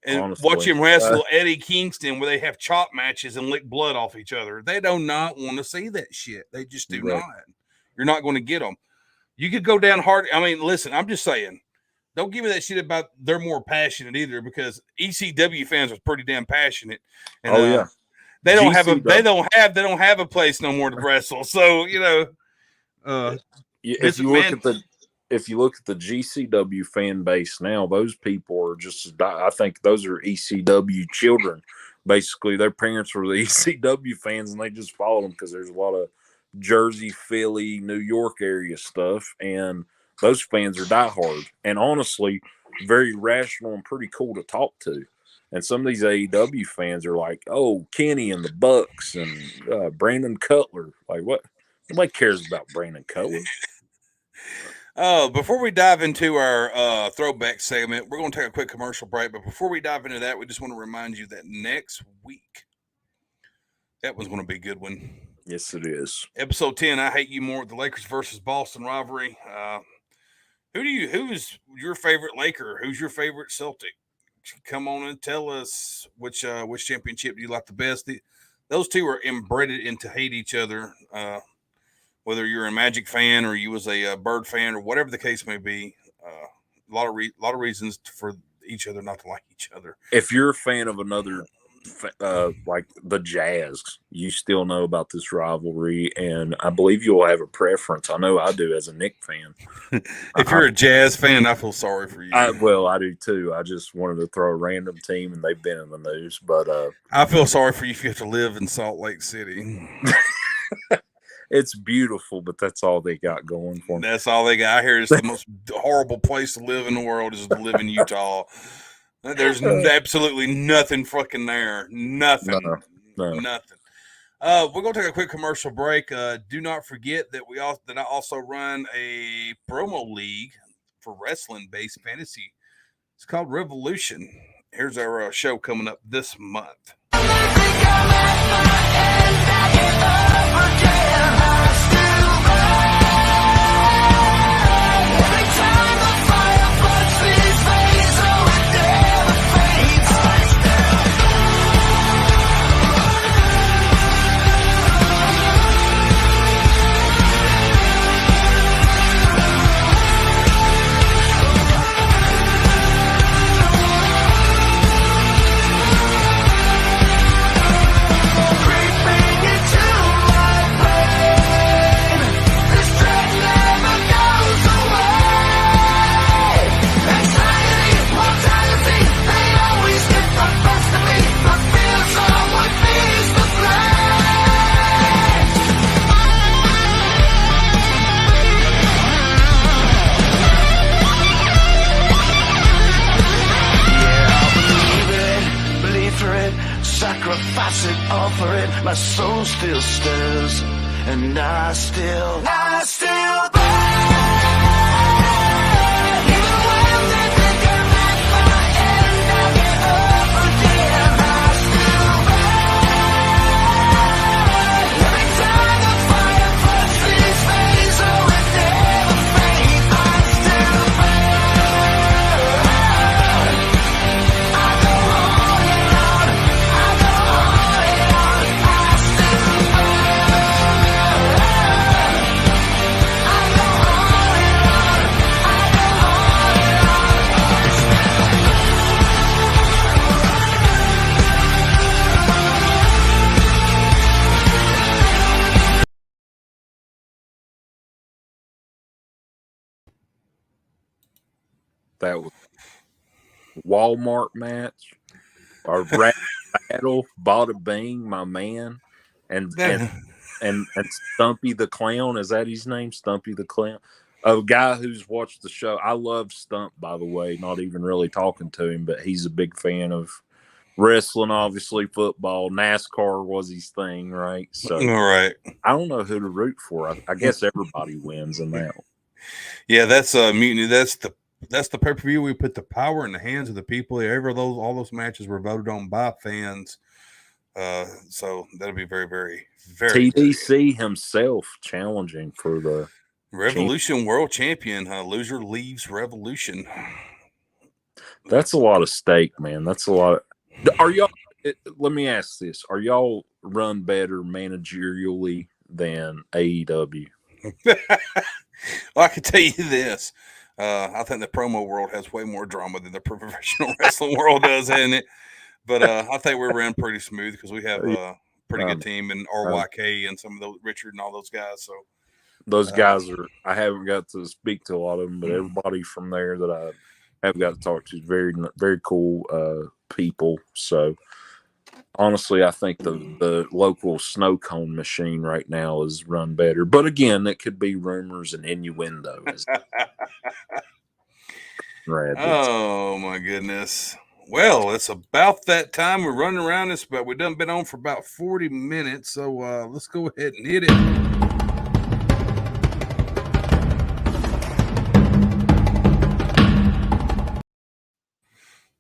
And Honestly. watch him wrestle Eddie Kingston where they have chop matches and lick blood off each other. They do not want to see that shit. They just do Right. not. You're not going to get them. You could go down hard. I mean, listen, I'm just saying, don't give me that shit about they're more passionate either, because ECW fans are pretty damn passionate. And, yeah. They don't GCW. have a place no more to wrestle. So, If you look at the GCW fan base now, those people are just, I think those are ECW children. Basically, their parents were the ECW fans, and they just followed them because there's a lot of Jersey, Philly, New York area stuff, and those fans are diehard. And honestly, very rational and pretty cool to talk to. And some of these AEW fans are like, "Oh, Kenny and the Bucks and Brandon Cutler." Like, what? Nobody cares about Brandon Cutler. Before we dive into our throwback segment, we're going to take a quick commercial break. But before we dive into that, we just want to remind you that next week, that one's going to be a good one. Yes, it is. Episode 10, I Hate You More, the Lakers versus Boston rivalry. Who's your favorite Laker? Who's your favorite Celtic? Come on and tell us which championship do you like the best. Those two are embedded into hate each other. Whether you're a Magic fan or you was a Bird fan or whatever the case may be, a lot of reasons for each other not to like each other. If you're a fan of another, like the Jazz, you still know about this rivalry, and I believe you'll have a preference. I know I do as a Knicks fan. If you're a Jazz fan, I feel sorry for you. I do too. I just wanted to throw a random team, and they've been in the news. But I feel sorry for you if you have to live in Salt Lake City. It's beautiful, but that's all they got going for them. That's all they got. I hear it's the most horrible place to live in the world is to live in Utah. There's absolutely nothing fucking there. Nothing. No. Nothing. We're gonna take a quick commercial break. Do not forget that I also run a promo league for wrestling-based fantasy. It's called Revolution. Here's our show coming up this month. Sacrifice it, offer it, my soul still stirs, and I still burn. Even when they think I'm at my end, I get up again, I still burn. Every time the fire puts these flames, oh, it never fades, I still burn. I go on and on. That was Walmart match or rap battle, bada bing, my man, and Stumpy the Clown. Is that his name? Stumpy the Clown. A guy who's watched the show. I love Stump, by the way. Not even really talking to him, but he's a big fan of Wrestling, obviously, football, NASCAR was his thing, right? So All right. I don't know who to root for. I guess everybody wins in that one. Yeah, that's mutiny. That's the pay-per-view. We put the power in the hands of the people. All those matches were voted on by fans. So that'll be very, very, very TDC himself challenging for the Revolution World Champion. Loser leaves Revolution. That's a lot of stake, man. That's a lot. Are y'all? Let me ask this: are y'all run better managerially than AEW? Well, I can tell you this. I think the promo world has way more drama than the professional wrestling world does, hasn't it? But I think we're ran pretty smooth because we have a pretty good team in RYK and some of those Richard and all those guys. So those guys are. I haven't got to speak to a lot of them, but everybody from there that I have got to talk to is very, very cool people. So honestly, I think the local snow cone machine right now is run better. But again, that could be rumors and innuendo. Oh my goodness. Well, it's about that time. We're running around this, but we've done been on for about 40 minutes. So let's go ahead and hit it.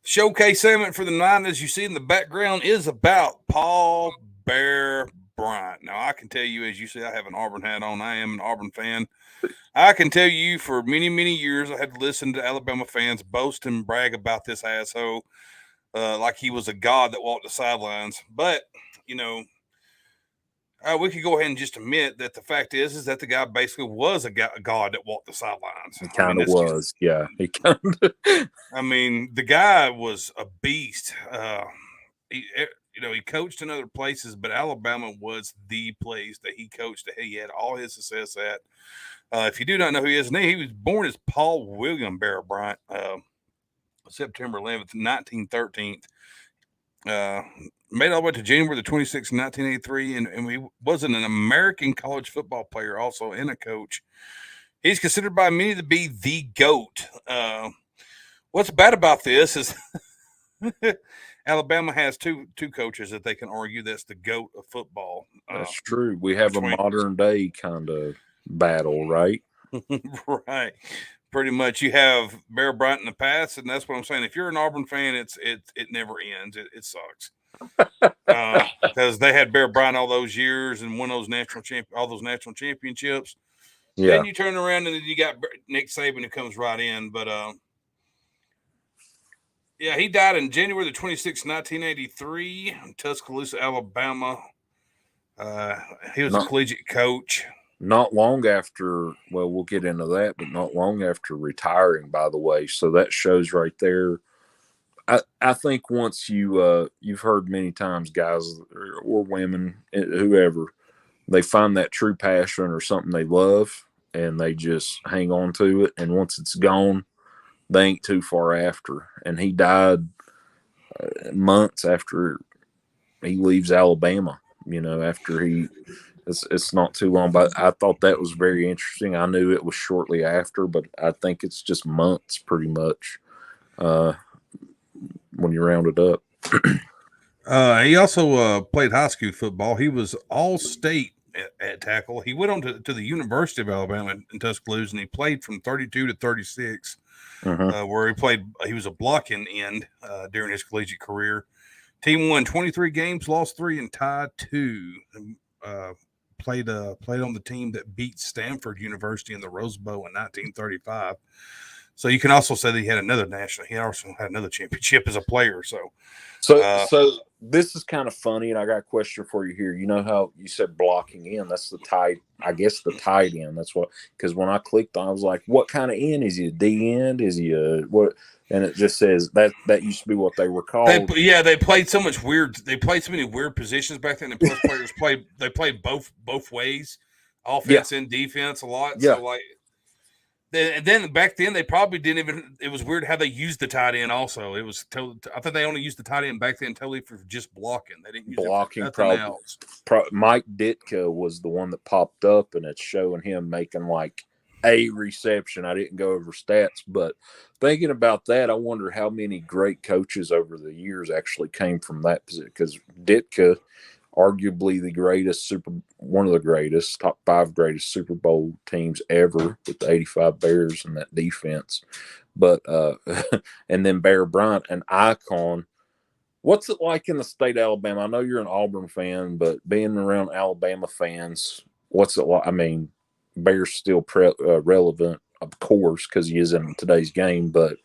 Showcase segment for the night, as you see in the background, is about Paul Bear Bryant. Now, I can tell you, as you see, I have an Auburn hat on. I am an Auburn fan. I can tell you for many, many years, I had to listen to Alabama fans boast and brag about this asshole like he was a god that walked the sidelines. But, you know, we could go ahead and just admit that the fact is that the guy basically was a god that walked the sidelines. He kind of was, yeah. He kind of. I mean, the guy was a beast. He coached in other places, but Alabama was the place that he coached that he had all his success at. If you do not know who he is, he was born as Paul William Bear Bryant, September 11th, 1913. Made all the way to January the 26th, 1983, and he was an American college football player also and a coach. He's considered by many to be the GOAT. What's bad about this is Alabama has two coaches that they can argue that's the GOAT of football. That's true. We have a modern day kind of battle, right? Right. Pretty much, you have Bear Bryant in the past, and that's what I'm saying. If you're an Auburn fan, it never ends. It sucks because they had Bear Bryant all those years and won those national championships. Yeah. Then you turn around and then you got Nick Saban who comes right in. But yeah, he died in January the 26th, 1983, in Tuscaloosa, Alabama. He was a collegiate coach. Not long after, well, we'll get into that, but not long after retiring, by the way. So that shows right there. I think once you've heard many times, guys or women, whoever, they find that true passion or something they love, and they just hang on to it. And once it's gone, they ain't too far after. And he died months after he leaves Alabama. You know, after he. It's not too long, but I thought that was very interesting. I knew it was shortly after, but I think it's just months pretty much when you round it up. He also played high school football. He was all-state at tackle. He went on to the University of Alabama in Tuscaloosa, and he played from 32 to 36, where he was a blocking end during his collegiate career. Team won 23 games, lost 3, and tied 2. Played on the team that beat Stanford University in the Rose Bowl in 1935. So you can also say that he also had another championship as a player. So this is kind of funny, and I got a question for you here. You know how you said blocking in? That's the tight end. That's what, because when I clicked on, I was like, what kind of end? Is he a D end? Is he a what? And it just says that used to be what they were called. They played so much weird. They played so many weird positions back then. The plus players played both ways, offense and defense a lot. Yeah. So like, then back then they probably didn't even. It was weird how they used the tight end. Also, it was I think they only used the tight end back then totally for just blocking. They didn't use blocking. Nothing else. Mike Ditka was the one that popped up, and it's showing him making like a reception. I didn't go over stats, but thinking about that, I wonder how many great coaches over the years actually came from that position. Because Ditka, arguably one of the greatest, top 5 greatest Super Bowl teams ever with the '85 Bears and that defense. But and then Bear Bryant, an icon. What's it like in the state of Alabama? I know you're an Auburn fan, but being around Alabama fans, what's it like? I mean, Bear's still relevant, of course, because he is in today's game. But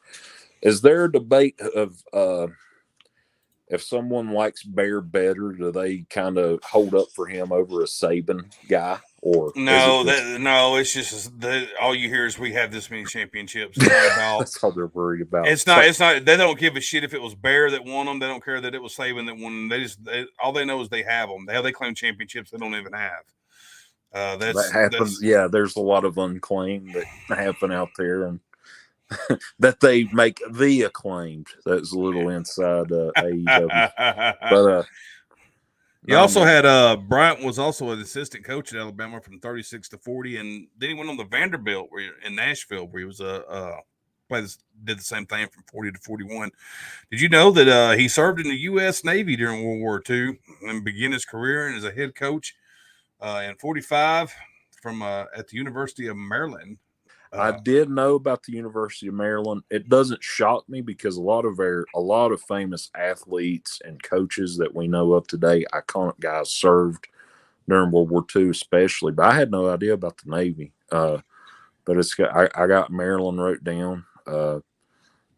is there a debate of if someone likes Bear better, do they kind of hold up for him over a Saban guy, or is it No, just no, it's just all you hear is we have this many championships. It's not about. that's all they're worried about? It's not. It's not. They don't give a shit if it was Bear that won them. They don't care that it was Saban that won them. All they know is they have them. They claim championships they don't even have. That happens. Yeah, there's a lot of unclaimed that happen out there, and that they make the acclaimed. That's a little inside AEW. But he also had Bryant was also an assistant coach at Alabama from 36 to 40, and then he went on the Vanderbilt in Nashville, where he was did the same thing from 40 to 41. Did you know that he served in the U.S. Navy during World War II and began his career as a head coach in 45 from at the University of Maryland? I did know about the University of Maryland. It doesn't shock me because a lot of famous athletes and coaches that we know of today, iconic guys, served during World War II, especially. But I had no idea about the Navy. But I got Maryland wrote down.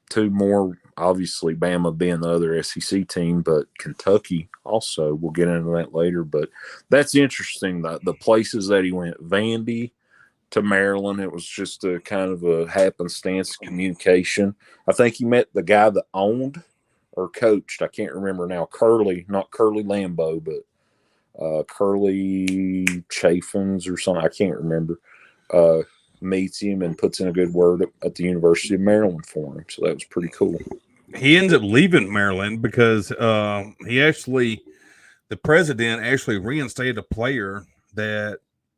2 more, obviously, Bama being the other SEC team, but Kentucky also. We'll get into that later. But that's interesting. The places that he went, Vandy to Maryland, it was just a kind of a happenstance communication. I think he met the guy that owned or coached. I can't remember now. Not Curly Lambeau, but Curly Chaffins or something. I can't remember. Meets him and puts in a good word at the University of Maryland for him. So that was pretty cool. He ends up leaving Maryland because the president actually reinstated a player that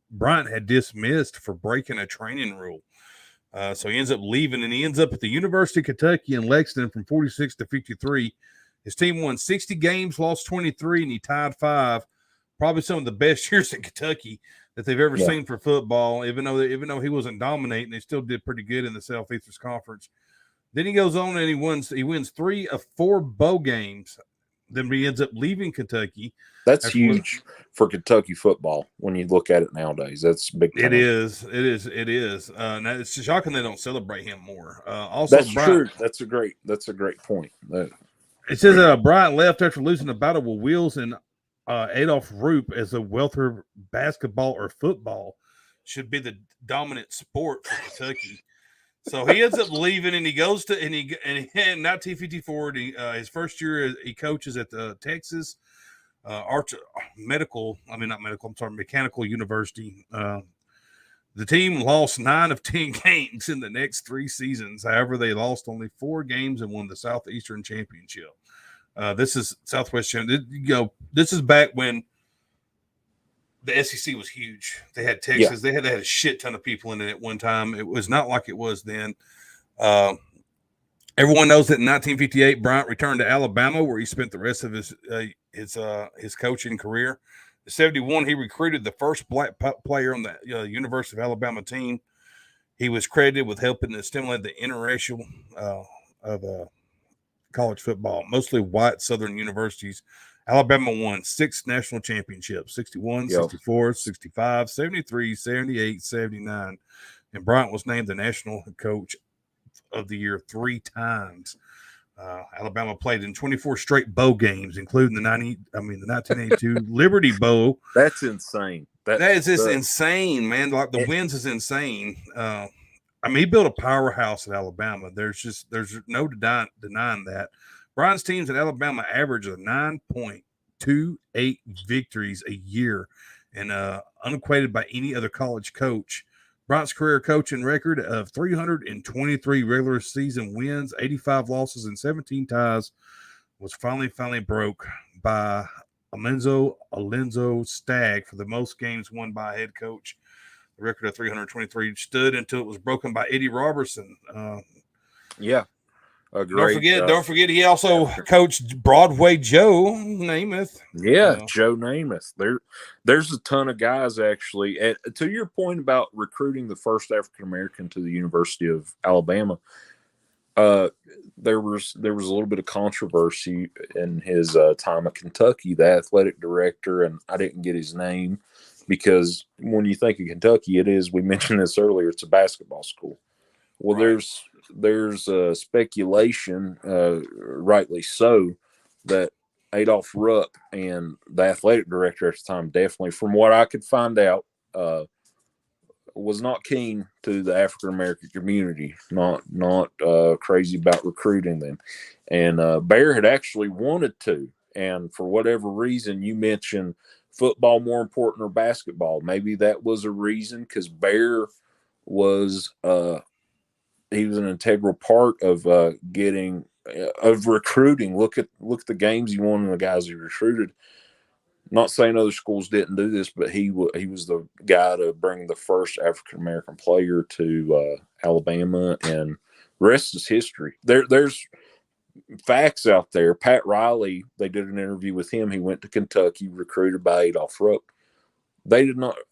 Bryant had dismissed for breaking a training rule. So he ends up leaving, and he ends up at the University of Kentucky in Lexington from 46 to 53. His team won 60 games, lost 23, and he tied 5. Probably some of the best years in Kentucky that they've ever seen for football. Even though he wasn't dominating, they still did pretty good in the Southeastern Conference. Then he goes on and he wins 3 of 4 bowl games. Then he ends up leaving Kentucky. That's huge for Kentucky football when you look at it nowadays. That's big time. It is. Now it's shocking they don't celebrate him more. Also, that's true. That's a great point. It says Bryant left after losing a battle with Wills and Adolph Rupp as a welter basketball or football should be the dominant sport for Kentucky. So he ends up leaving, and he goes to in 1954. His first year he coaches at the Texas Mechanical University. The team lost 9 of 10 games in the next 3 seasons. However, they lost only 4 games and won the Southeastern Championship. This is Southwest Championship. This is back when the SEC was huge. They had Texas. Yeah. They had a shit ton of people in it at one time. It was not like it was then. Everyone knows that in 1958, Bryant returned to Alabama, where he spent the rest of his coaching career. In 71, he recruited the first black player on the University of Alabama team. He was credited with helping to stimulate the interracial of college football, mostly white Southern universities. Alabama won 6 national championships, 61, 64, 65, 73, 78, 79. And Bryant was named the national coach of the year 3 times. Alabama played in 24 straight bowl games, including the 1982 Liberty Bowl. That's insane. That is just insane, man. Like the wins is insane. He built a powerhouse at Alabama. There's no denying that. Bryant's teams at Alabama average of 9.28 victories a year, and unequated by any other college coach. Bryant's career coaching record of 323 regular season wins, 85 losses, and 17 ties was finally broke by Alenzo Stagg for the most games won by a head coach. The record of 323 stood until it was broken by Eddie Robertson. Yeah. Great, Don't forget, he also coached Broadway Joe Namath. Yeah, Joe Namath. There's a ton of guys actually. To your point about recruiting the first African American to the University of Alabama, there was a little bit of controversy in his time at Kentucky. The athletic director, and I didn't get his name because when you think of Kentucky, we mentioned this earlier, it's a basketball school. Well, right. there's speculation, rightly so, that Adolph Rupp and the athletic director at the time, definitely, from what I could find out, was not keen to the African American community, not crazy about recruiting them. And Bear had actually wanted to, and for whatever reason, you mentioned football more important or basketball. Maybe that was a reason, because Bear was he was an integral part of recruiting. Look at the games he won and the guys he recruited. Not saying other schools didn't do this, but he was the guy to bring the first African American player to Alabama, and the rest is history. There's facts out there. Pat Riley, they did an interview with him. He went to Kentucky, recruited by Adolph Rupp.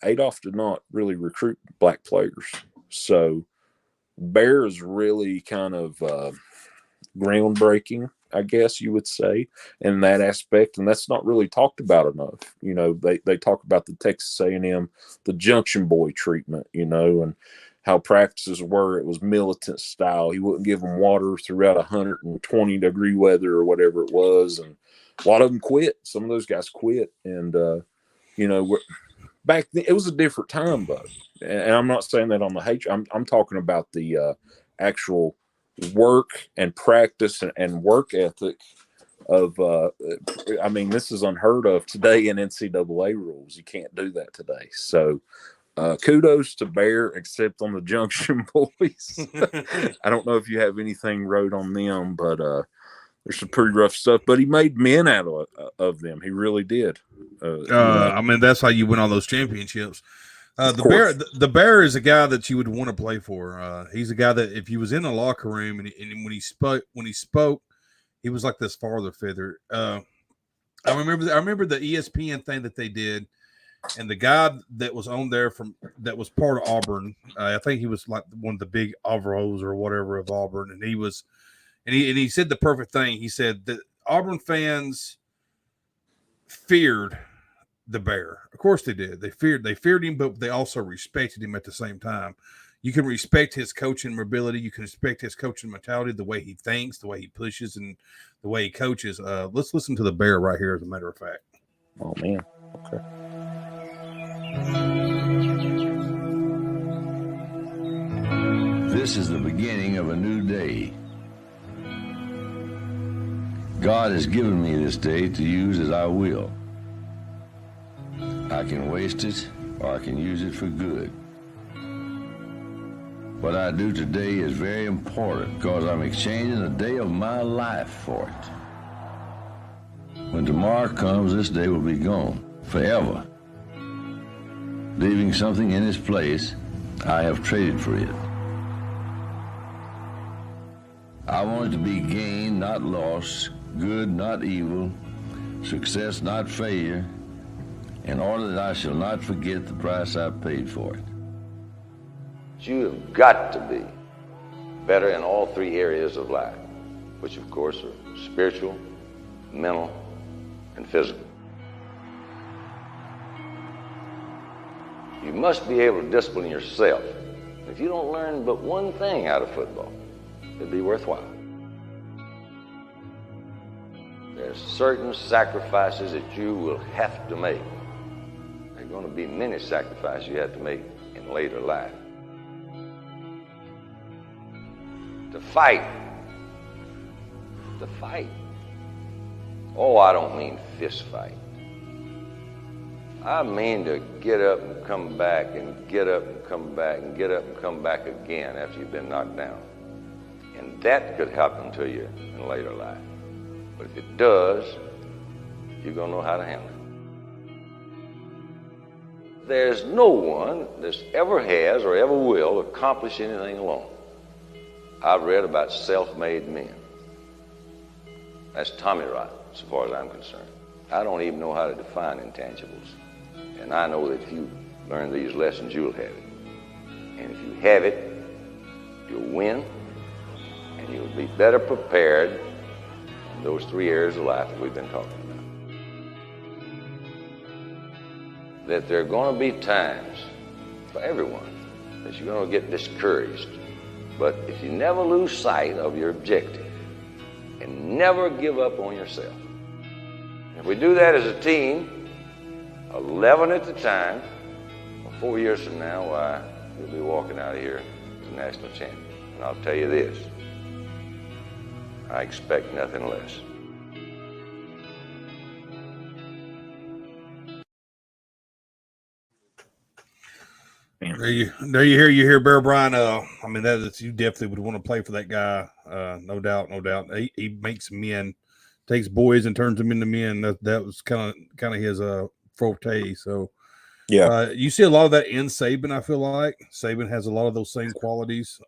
Adolph did not really recruit black players. So Bear is really kind of groundbreaking, I guess you would say, in that aspect, and that's not really talked about enough. They talk about the Texas A&M, the Junction Boy treatment, and how practices were. It was militant style. He wouldn't give them water throughout 120-degree weather or whatever it was, and a lot of them quit. Some of those guys quit, and back then it was a different time, though. And I'm not saying that on the hate. I'm talking about the actual work and practice and work ethic of this is unheard of today in NCAA rules. You can't do that today. So kudos to Bear, except on the Junction Boys. I don't know if you have anything wrote on them, but there's some pretty rough stuff. But he made men out of them. He really did. That's how you win all those championships. The Bear is a guy that you would want to play for. He's a guy that if you was in the locker room and when he spoke, he was like this father figure. I remember the ESPN thing that they did, and the guy that was on there that was part of Auburn. I think he was like one of the big overalls or whatever of Auburn, and he said the perfect thing. He said that Auburn fans feared the Bear. Of course they did. They feared him, but they also respected him at the same time. You can respect his coaching ability. You can respect his coaching mentality, the way he thinks, the way he pushes, and the way he coaches. Let's listen to the Bear right here, as a matter of fact. Oh, man. Okay. This is the beginning of a new day. God has given me this day to use as I will. I can waste it, or I can use it for good. What I do today is very important because I'm exchanging a day of my life for it. When tomorrow comes, this day will be gone forever, leaving something in its place I have traded for it. I want it to be gain, not loss, good, not evil, success, not failure, in order that I shall not forget the price I paid for it. You have got to be better in all three areas of life, which of course are spiritual, mental, and physical. You must be able to discipline yourself. If you don't learn but one thing out of football, it'll be worthwhile. There's certain sacrifices that you will have to make. There are going to be many sacrifices you have to make in later life. To fight. Oh, I don't mean fist fight. I mean to get up and come back and get up and come back and get up and come back again after you've been knocked down. And that could happen to you in later life. But if it does, you're going to know how to handle it. There's no one that ever has or ever will accomplish anything alone. I've read about self-made men. That's Tommy rot, as far as I'm concerned. I don't even know how to define intangibles. And I know that if you learn these lessons, you'll have it. And if you have it, you'll win, and you'll be better prepared in those 3 areas of life that we've been talking about. That there are going to be times for everyone that you're going to get discouraged. But if you never lose sight of your objective and never give up on yourself, if we do that as a team, 11 at the time, 4 years from now, why, you'll be walking out of here as a national champion. And I'll tell you this, I expect nothing less. You hear Bear Bryant. I mean, that is, you definitely would want to play for that guy. No doubt. He makes men, takes boys and turns them into men. That was kind of his forte. So yeah, you see a lot of that in Saban. I feel like Saban has a lot of those same qualities.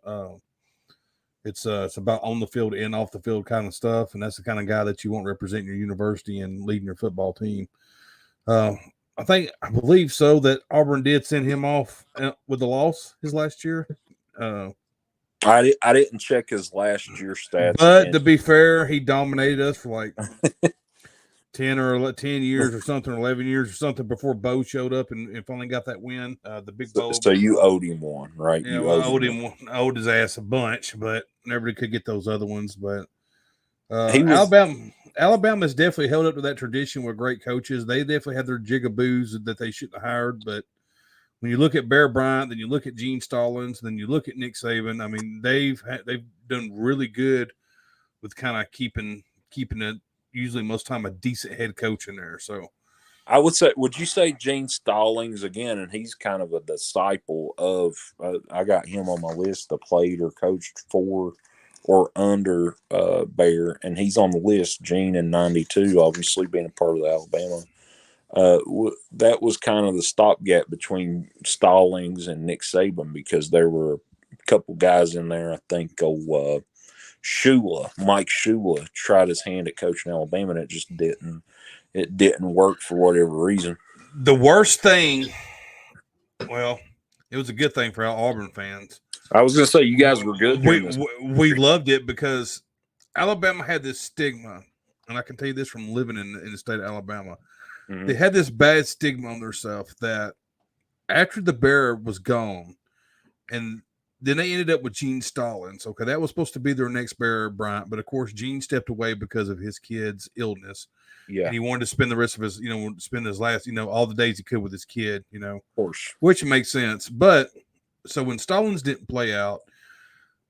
It's about on the field and off the field kind of stuff, and that's the kind of guy that you want representing your university and leading your football team. I believe so that Auburn did send him off with the loss his last year. I didn't check his last year stats, but to be fair, he dominated us for like 10 years or something, 11 years or something before Bo showed up and finally got that win. The big Bo. So you owed him one, right? Yeah, I owed his ass a bunch, but never could get those other ones. But Alabama's definitely held up to that tradition with great coaches. They definitely had their jigaboos that they shouldn't have hired. But when you look at Bear Bryant, then you look at Gene Stallings, then you look at Nick Saban. I mean, they've done really good with kind of keeping it usually most time a decent head coach in there. So I would say, would you say Gene Stallings again? And he's kind of a disciple of. I got him on my list that played or coached for or under Bear, and he's on the list. Gene in '92, obviously being a part of Alabama. That was kind of the stopgap between Stallings and Nick Saban because there were a couple guys in there. I think Mike Shula tried his hand at coaching Alabama, and it just didn't work for whatever reason. The worst thing, well, it was a good thing for Auburn fans. I was going to say, you guys were good. We loved it because Alabama had this stigma, and I can tell you this from living in the state of Alabama. Mm-hmm. They had this bad stigma on themselves that after the Bear was gone, and then they ended up with Gene Stallings. Okay, that was supposed to be their next Bear Bryant, but of course, Gene stepped away because of his kid's illness. Yeah, and he wanted to spend the rest of his, spend his last, all the days he could with his kid, Of course. Which makes sense. But so when Stallings didn't play out,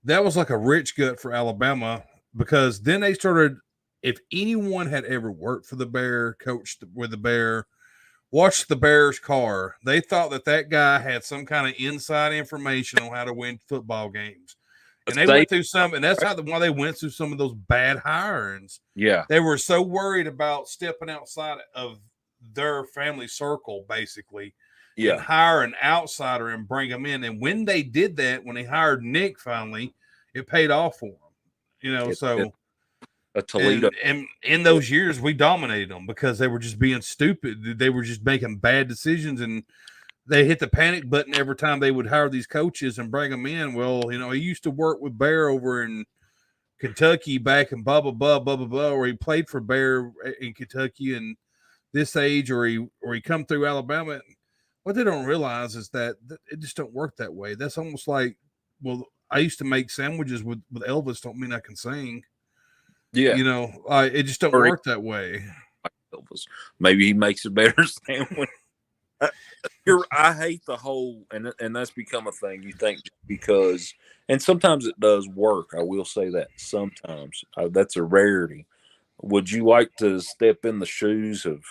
that was like a rich gut for Alabama because then they started, if anyone had ever worked for the Bear, coached with the Bear, watched the Bears' car, they thought that guy had some kind of inside information on how to win football games. And they went through some, and that's why they went through some of those bad hirings. Yeah. They were so worried about stepping outside of their family circle, basically, and hire an outsider and bring them in. And when they did that, when they hired Nick finally, it paid off for them. Toledo. And in those years, we dominated them because they were just being stupid. They were just making bad decisions, and they hit the panic button every time they would hire these coaches and bring them in. Well, he used to work with Bear over in Kentucky back in blah, blah, blah, blah, blah, blah, or he played for Bear in Kentucky and this age, or he come through Alabama. What they don't realize is that it just don't work that way. That's almost like, well, I used to make sandwiches with Elvis. Don't mean I can sing. Yeah. It just don't work that way. Elvis. Maybe he makes a better sandwich. I hate the whole, and that's become a thing. You think because, and sometimes it does work. I will say that sometimes that's a rarity. Would you like to step in the shoes of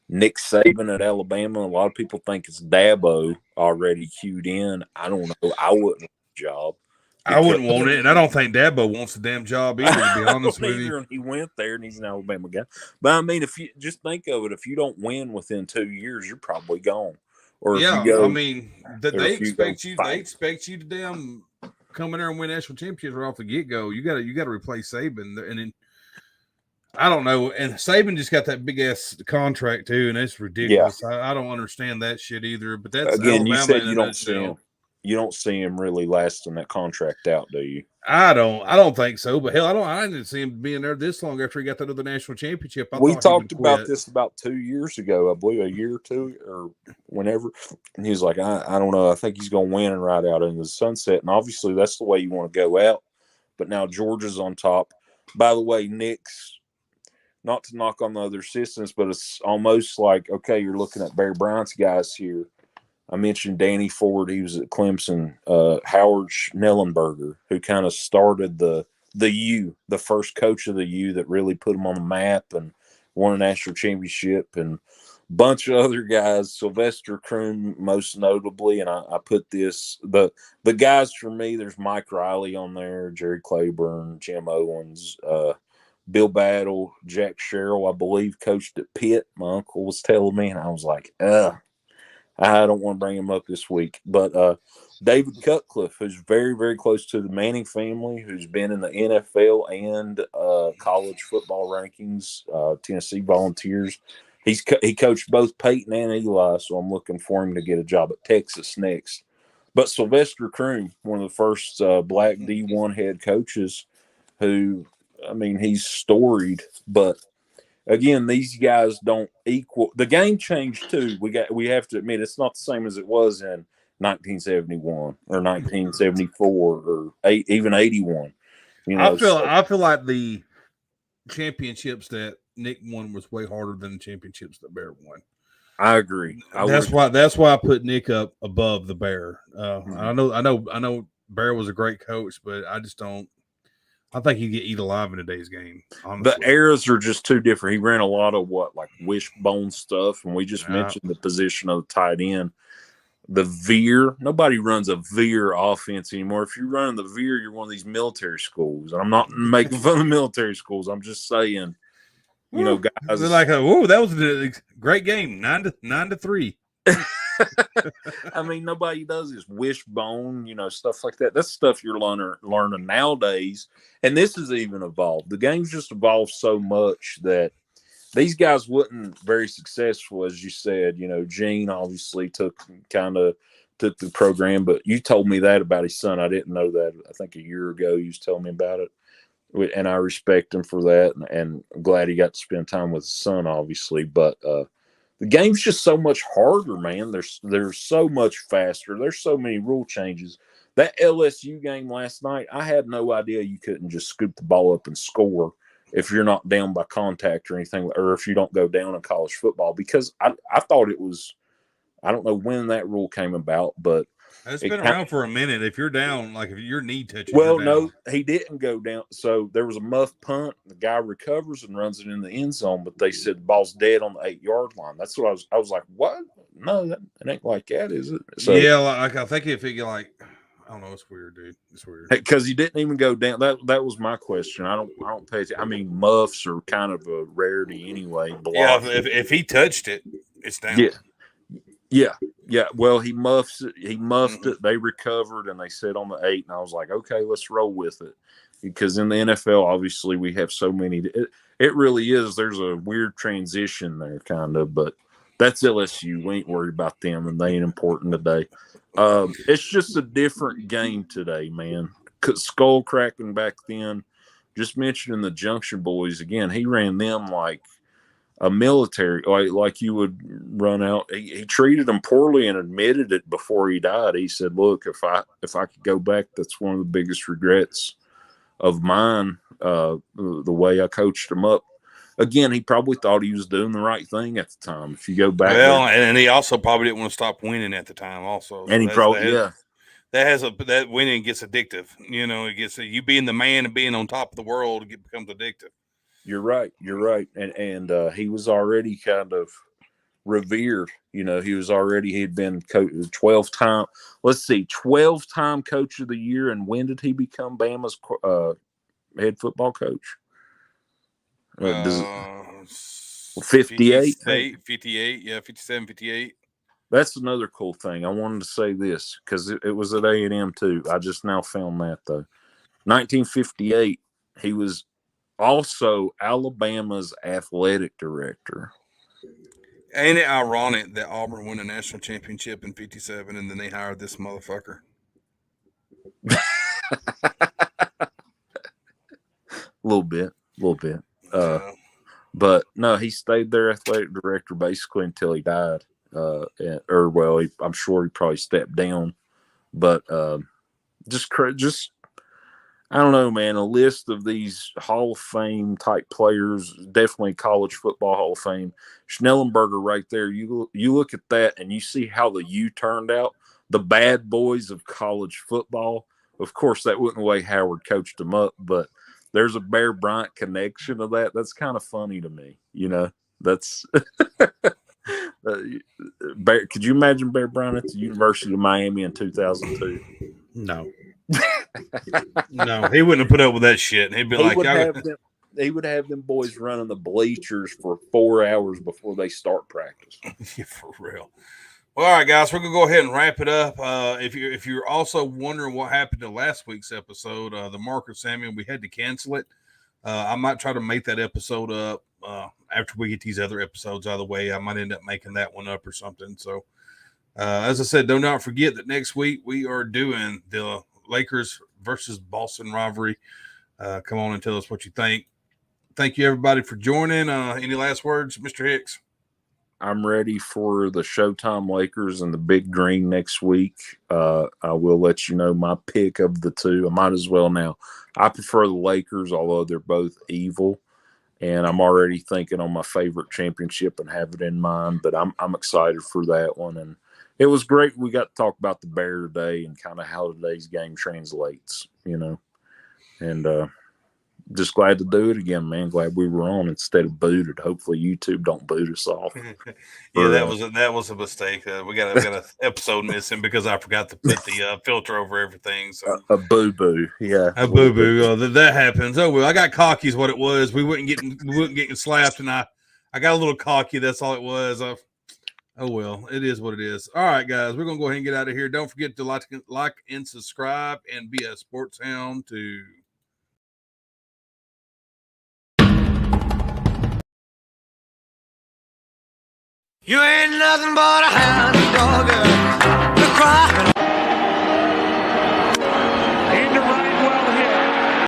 Nick Saban at Alabama? A lot of people think it's Dabo already cued in. I don't know. I wouldn't want the job. I wouldn't want it, and I don't think Dabo wants the damn job either, to be honest with you. He went there, and he's an Alabama guy. But, I mean, if you just think of it, if you don't win within 2 years, you're probably gone. Or if Yeah, you go, I mean, or they if you go expect you. They fight. expect you to damn come in there and win national championships right off the get go. You got to replace Saban, and then I don't know. And Saban just got that big ass contract too, and it's Yeah. ridiculous. I don't understand that shit either. But that's Again, you Alabama said in a you don't see him. nutshell. You don't see him really lasting that contract out, do you? I don't think so. But hell, I didn't see him being there this long after he got that other national championship. I We thought he would talked about quit. this about 2 years ago, I believe, a year or two, or whenever. And he was like, I don't know. I think he's going to win and ride out into the sunset. And obviously, that's the way you want to go out. But now Georgia's on top. By the way, Nick's, not to knock on the other assistants, but it's almost like, okay, you're looking at Bear Bryant's guys here. I mentioned Danny Ford. He was at Clemson. Howard Schnellenberger, who kind of started the U, the first coach of the U that really put him on the map and won a national championship, and a bunch of other guys. Sylvester Croom, most notably, and I put this the guys for me. There's Mike Riley on there, Jerry Claiborne, Jim Owens, Bill Battle, Jack Sherrill, I believe, coached at Pitt. My uncle was telling me, and I was like, I don't want to bring him up this week. But David Cutcliffe, who's very, very close to the Manning family, who's been in the NFL and college football rankings, Tennessee Volunteers. He coached both Peyton and Eli, so I'm looking for him to get a job at Texas next. But Sylvester Croom, one of the first black D1 head coaches, who, I mean, he's storied, but again, these guys don't equal. The game changed too. We have to admit it's not the same as it was in 1971 or 1974 or even 81. You know, I feel like the championships that Nick won was way harder than the championships that Bear won. I agree. That's why I put Nick up above the Bear. I know Bear was a great coach, but I just don't. I think he'd get eat alive in today's game. Honestly. The eras are just too different. He ran a lot of like wishbone stuff, and we just mentioned the position of the tight end. The veer, nobody runs a veer offense anymore. If you're running the veer, you're one of these military schools. And I'm not making fun of military schools. I'm just saying, you know, guys. They're like, "Oh, that was a great game, 9-3." I mean, nobody does this wishbone, you know, stuff like that. That's stuff you're learning nowadays. And this has even evolved. The game's just evolved so much that these guys wasn't very successful, as you said. You know, Gene obviously took the program, but you told me that about his son. I didn't know that. I think a year ago you was telling me about it, and I respect him for that, and I'm glad he got to spend time with his son, obviously. But the game's just so much harder, man. They're so much faster. There's so many rule changes. That LSU game last night, I had no idea you couldn't just scoop the ball up and score if you're not down by contact or anything, or if you don't go down in college football, because I thought it was, I don't know when that rule came about, but it's been around for a minute. If you're down, like if your knee touches, well, you're no, down. he didn't go down. So there was a muff punt. The guy recovers and runs it in the end zone, but they said the ball's dead on the 8-yard line. That's what I was like, what? No, it ain't like that, is it? So yeah, like I think if it like, I don't know, it's weird, dude. It's weird because he didn't even go down. That was my question. I don't pay attention. I mean, muffs are kind of a rarity anyway. Yeah, if he touched it, it's down. Yeah. Well, he muffed it. They recovered and they said on the 8, and I was like, okay, let's roll with it. Because in the NFL, obviously, we have so many. It really is. There's a weird transition there, kind of, but that's LSU. We ain't worried about them, and they ain't important today. It's just a different game today, man. Skull cracking back then. Just mentioning the Junction Boys again. He ran them like a military, like you would run out. He treated them poorly and admitted it before he died. He said, "Look, if I could go back, that's one of the biggest regrets of mine. The way I coached him up." Again, he probably thought he was doing the right thing at the time. If you go back, well, and he also probably didn't want to stop winning at the time, also. And he probably that winning gets addictive. You know, it gets you being the man and being on top of the world becomes addictive. You're right, and he was already kind of revered. You know, he'd been 12-time. Let's see, 12-time coach of the year, and when did he become Bama's head football coach? 58, 58, yeah, 57, 58. That's another cool thing. I wanted to say this because it was at A&M too. I just now found that though. 1958, he was also Alabama's athletic director. Ain't it ironic that Auburn won a national championship in '57 and then they hired this motherfucker? A little bit. Yeah. But no, he stayed there athletic director basically until he died. I'm sure he probably stepped down. But just I don't know, man. A list of these Hall of Fame type players, definitely college football Hall of Fame. Schnellenberger right there. You look at that and you see how the U turned out. The bad boys of college football. Of course, that wasn't the way Howard coached them up, but there's a Bear Bryant connection to that. That's kind of funny to me. That's Bear. Could you imagine Bear Bryant at the University of Miami in 2002? No. No, he wouldn't have put up with that shit. He'd be like, he would have them boys running the bleachers for 4 hours before they start practice. Yeah, for real. Well, all right, guys, we're gonna go ahead and wrap it up. If you're also wondering what happened to last week's episode, the Marcus Samuel, we had to cancel it. I might try to make that episode up after we get these other episodes out of the way. I might end up making that one up or something. So, as I said, do not forget that next week we are doing the Lakers versus Boston rivalry. Come on and tell us what you think. Thank you, everybody, for joining. Any last words, Mr. Hicks? I'm ready for the Showtime Lakers and the Big Green next week. I will let you know my pick of the two. I might as well now. I prefer the Lakers, although they're both evil. And I'm already thinking on my favorite championship and have it in mind. But I'm excited for that one. And it was great. We got to talk about the Bear today and kind of how today's game translates, And just glad to do it again, man. Glad we were on instead of booted. Hopefully YouTube don't boot us off. Yeah, that was a mistake. We got an episode missing because I forgot to put the filter over everything. So a boo boo, yeah, a boo boo. That happens. Oh well, I got cocky is what it was. We weren't getting slapped, and I got a little cocky. That's all it was. Oh well, it is what it is. All right, guys, we're gonna go ahead and get out of here. Don't forget to like and subscribe and be a sports hound too. You ain't nothing but a hound dog.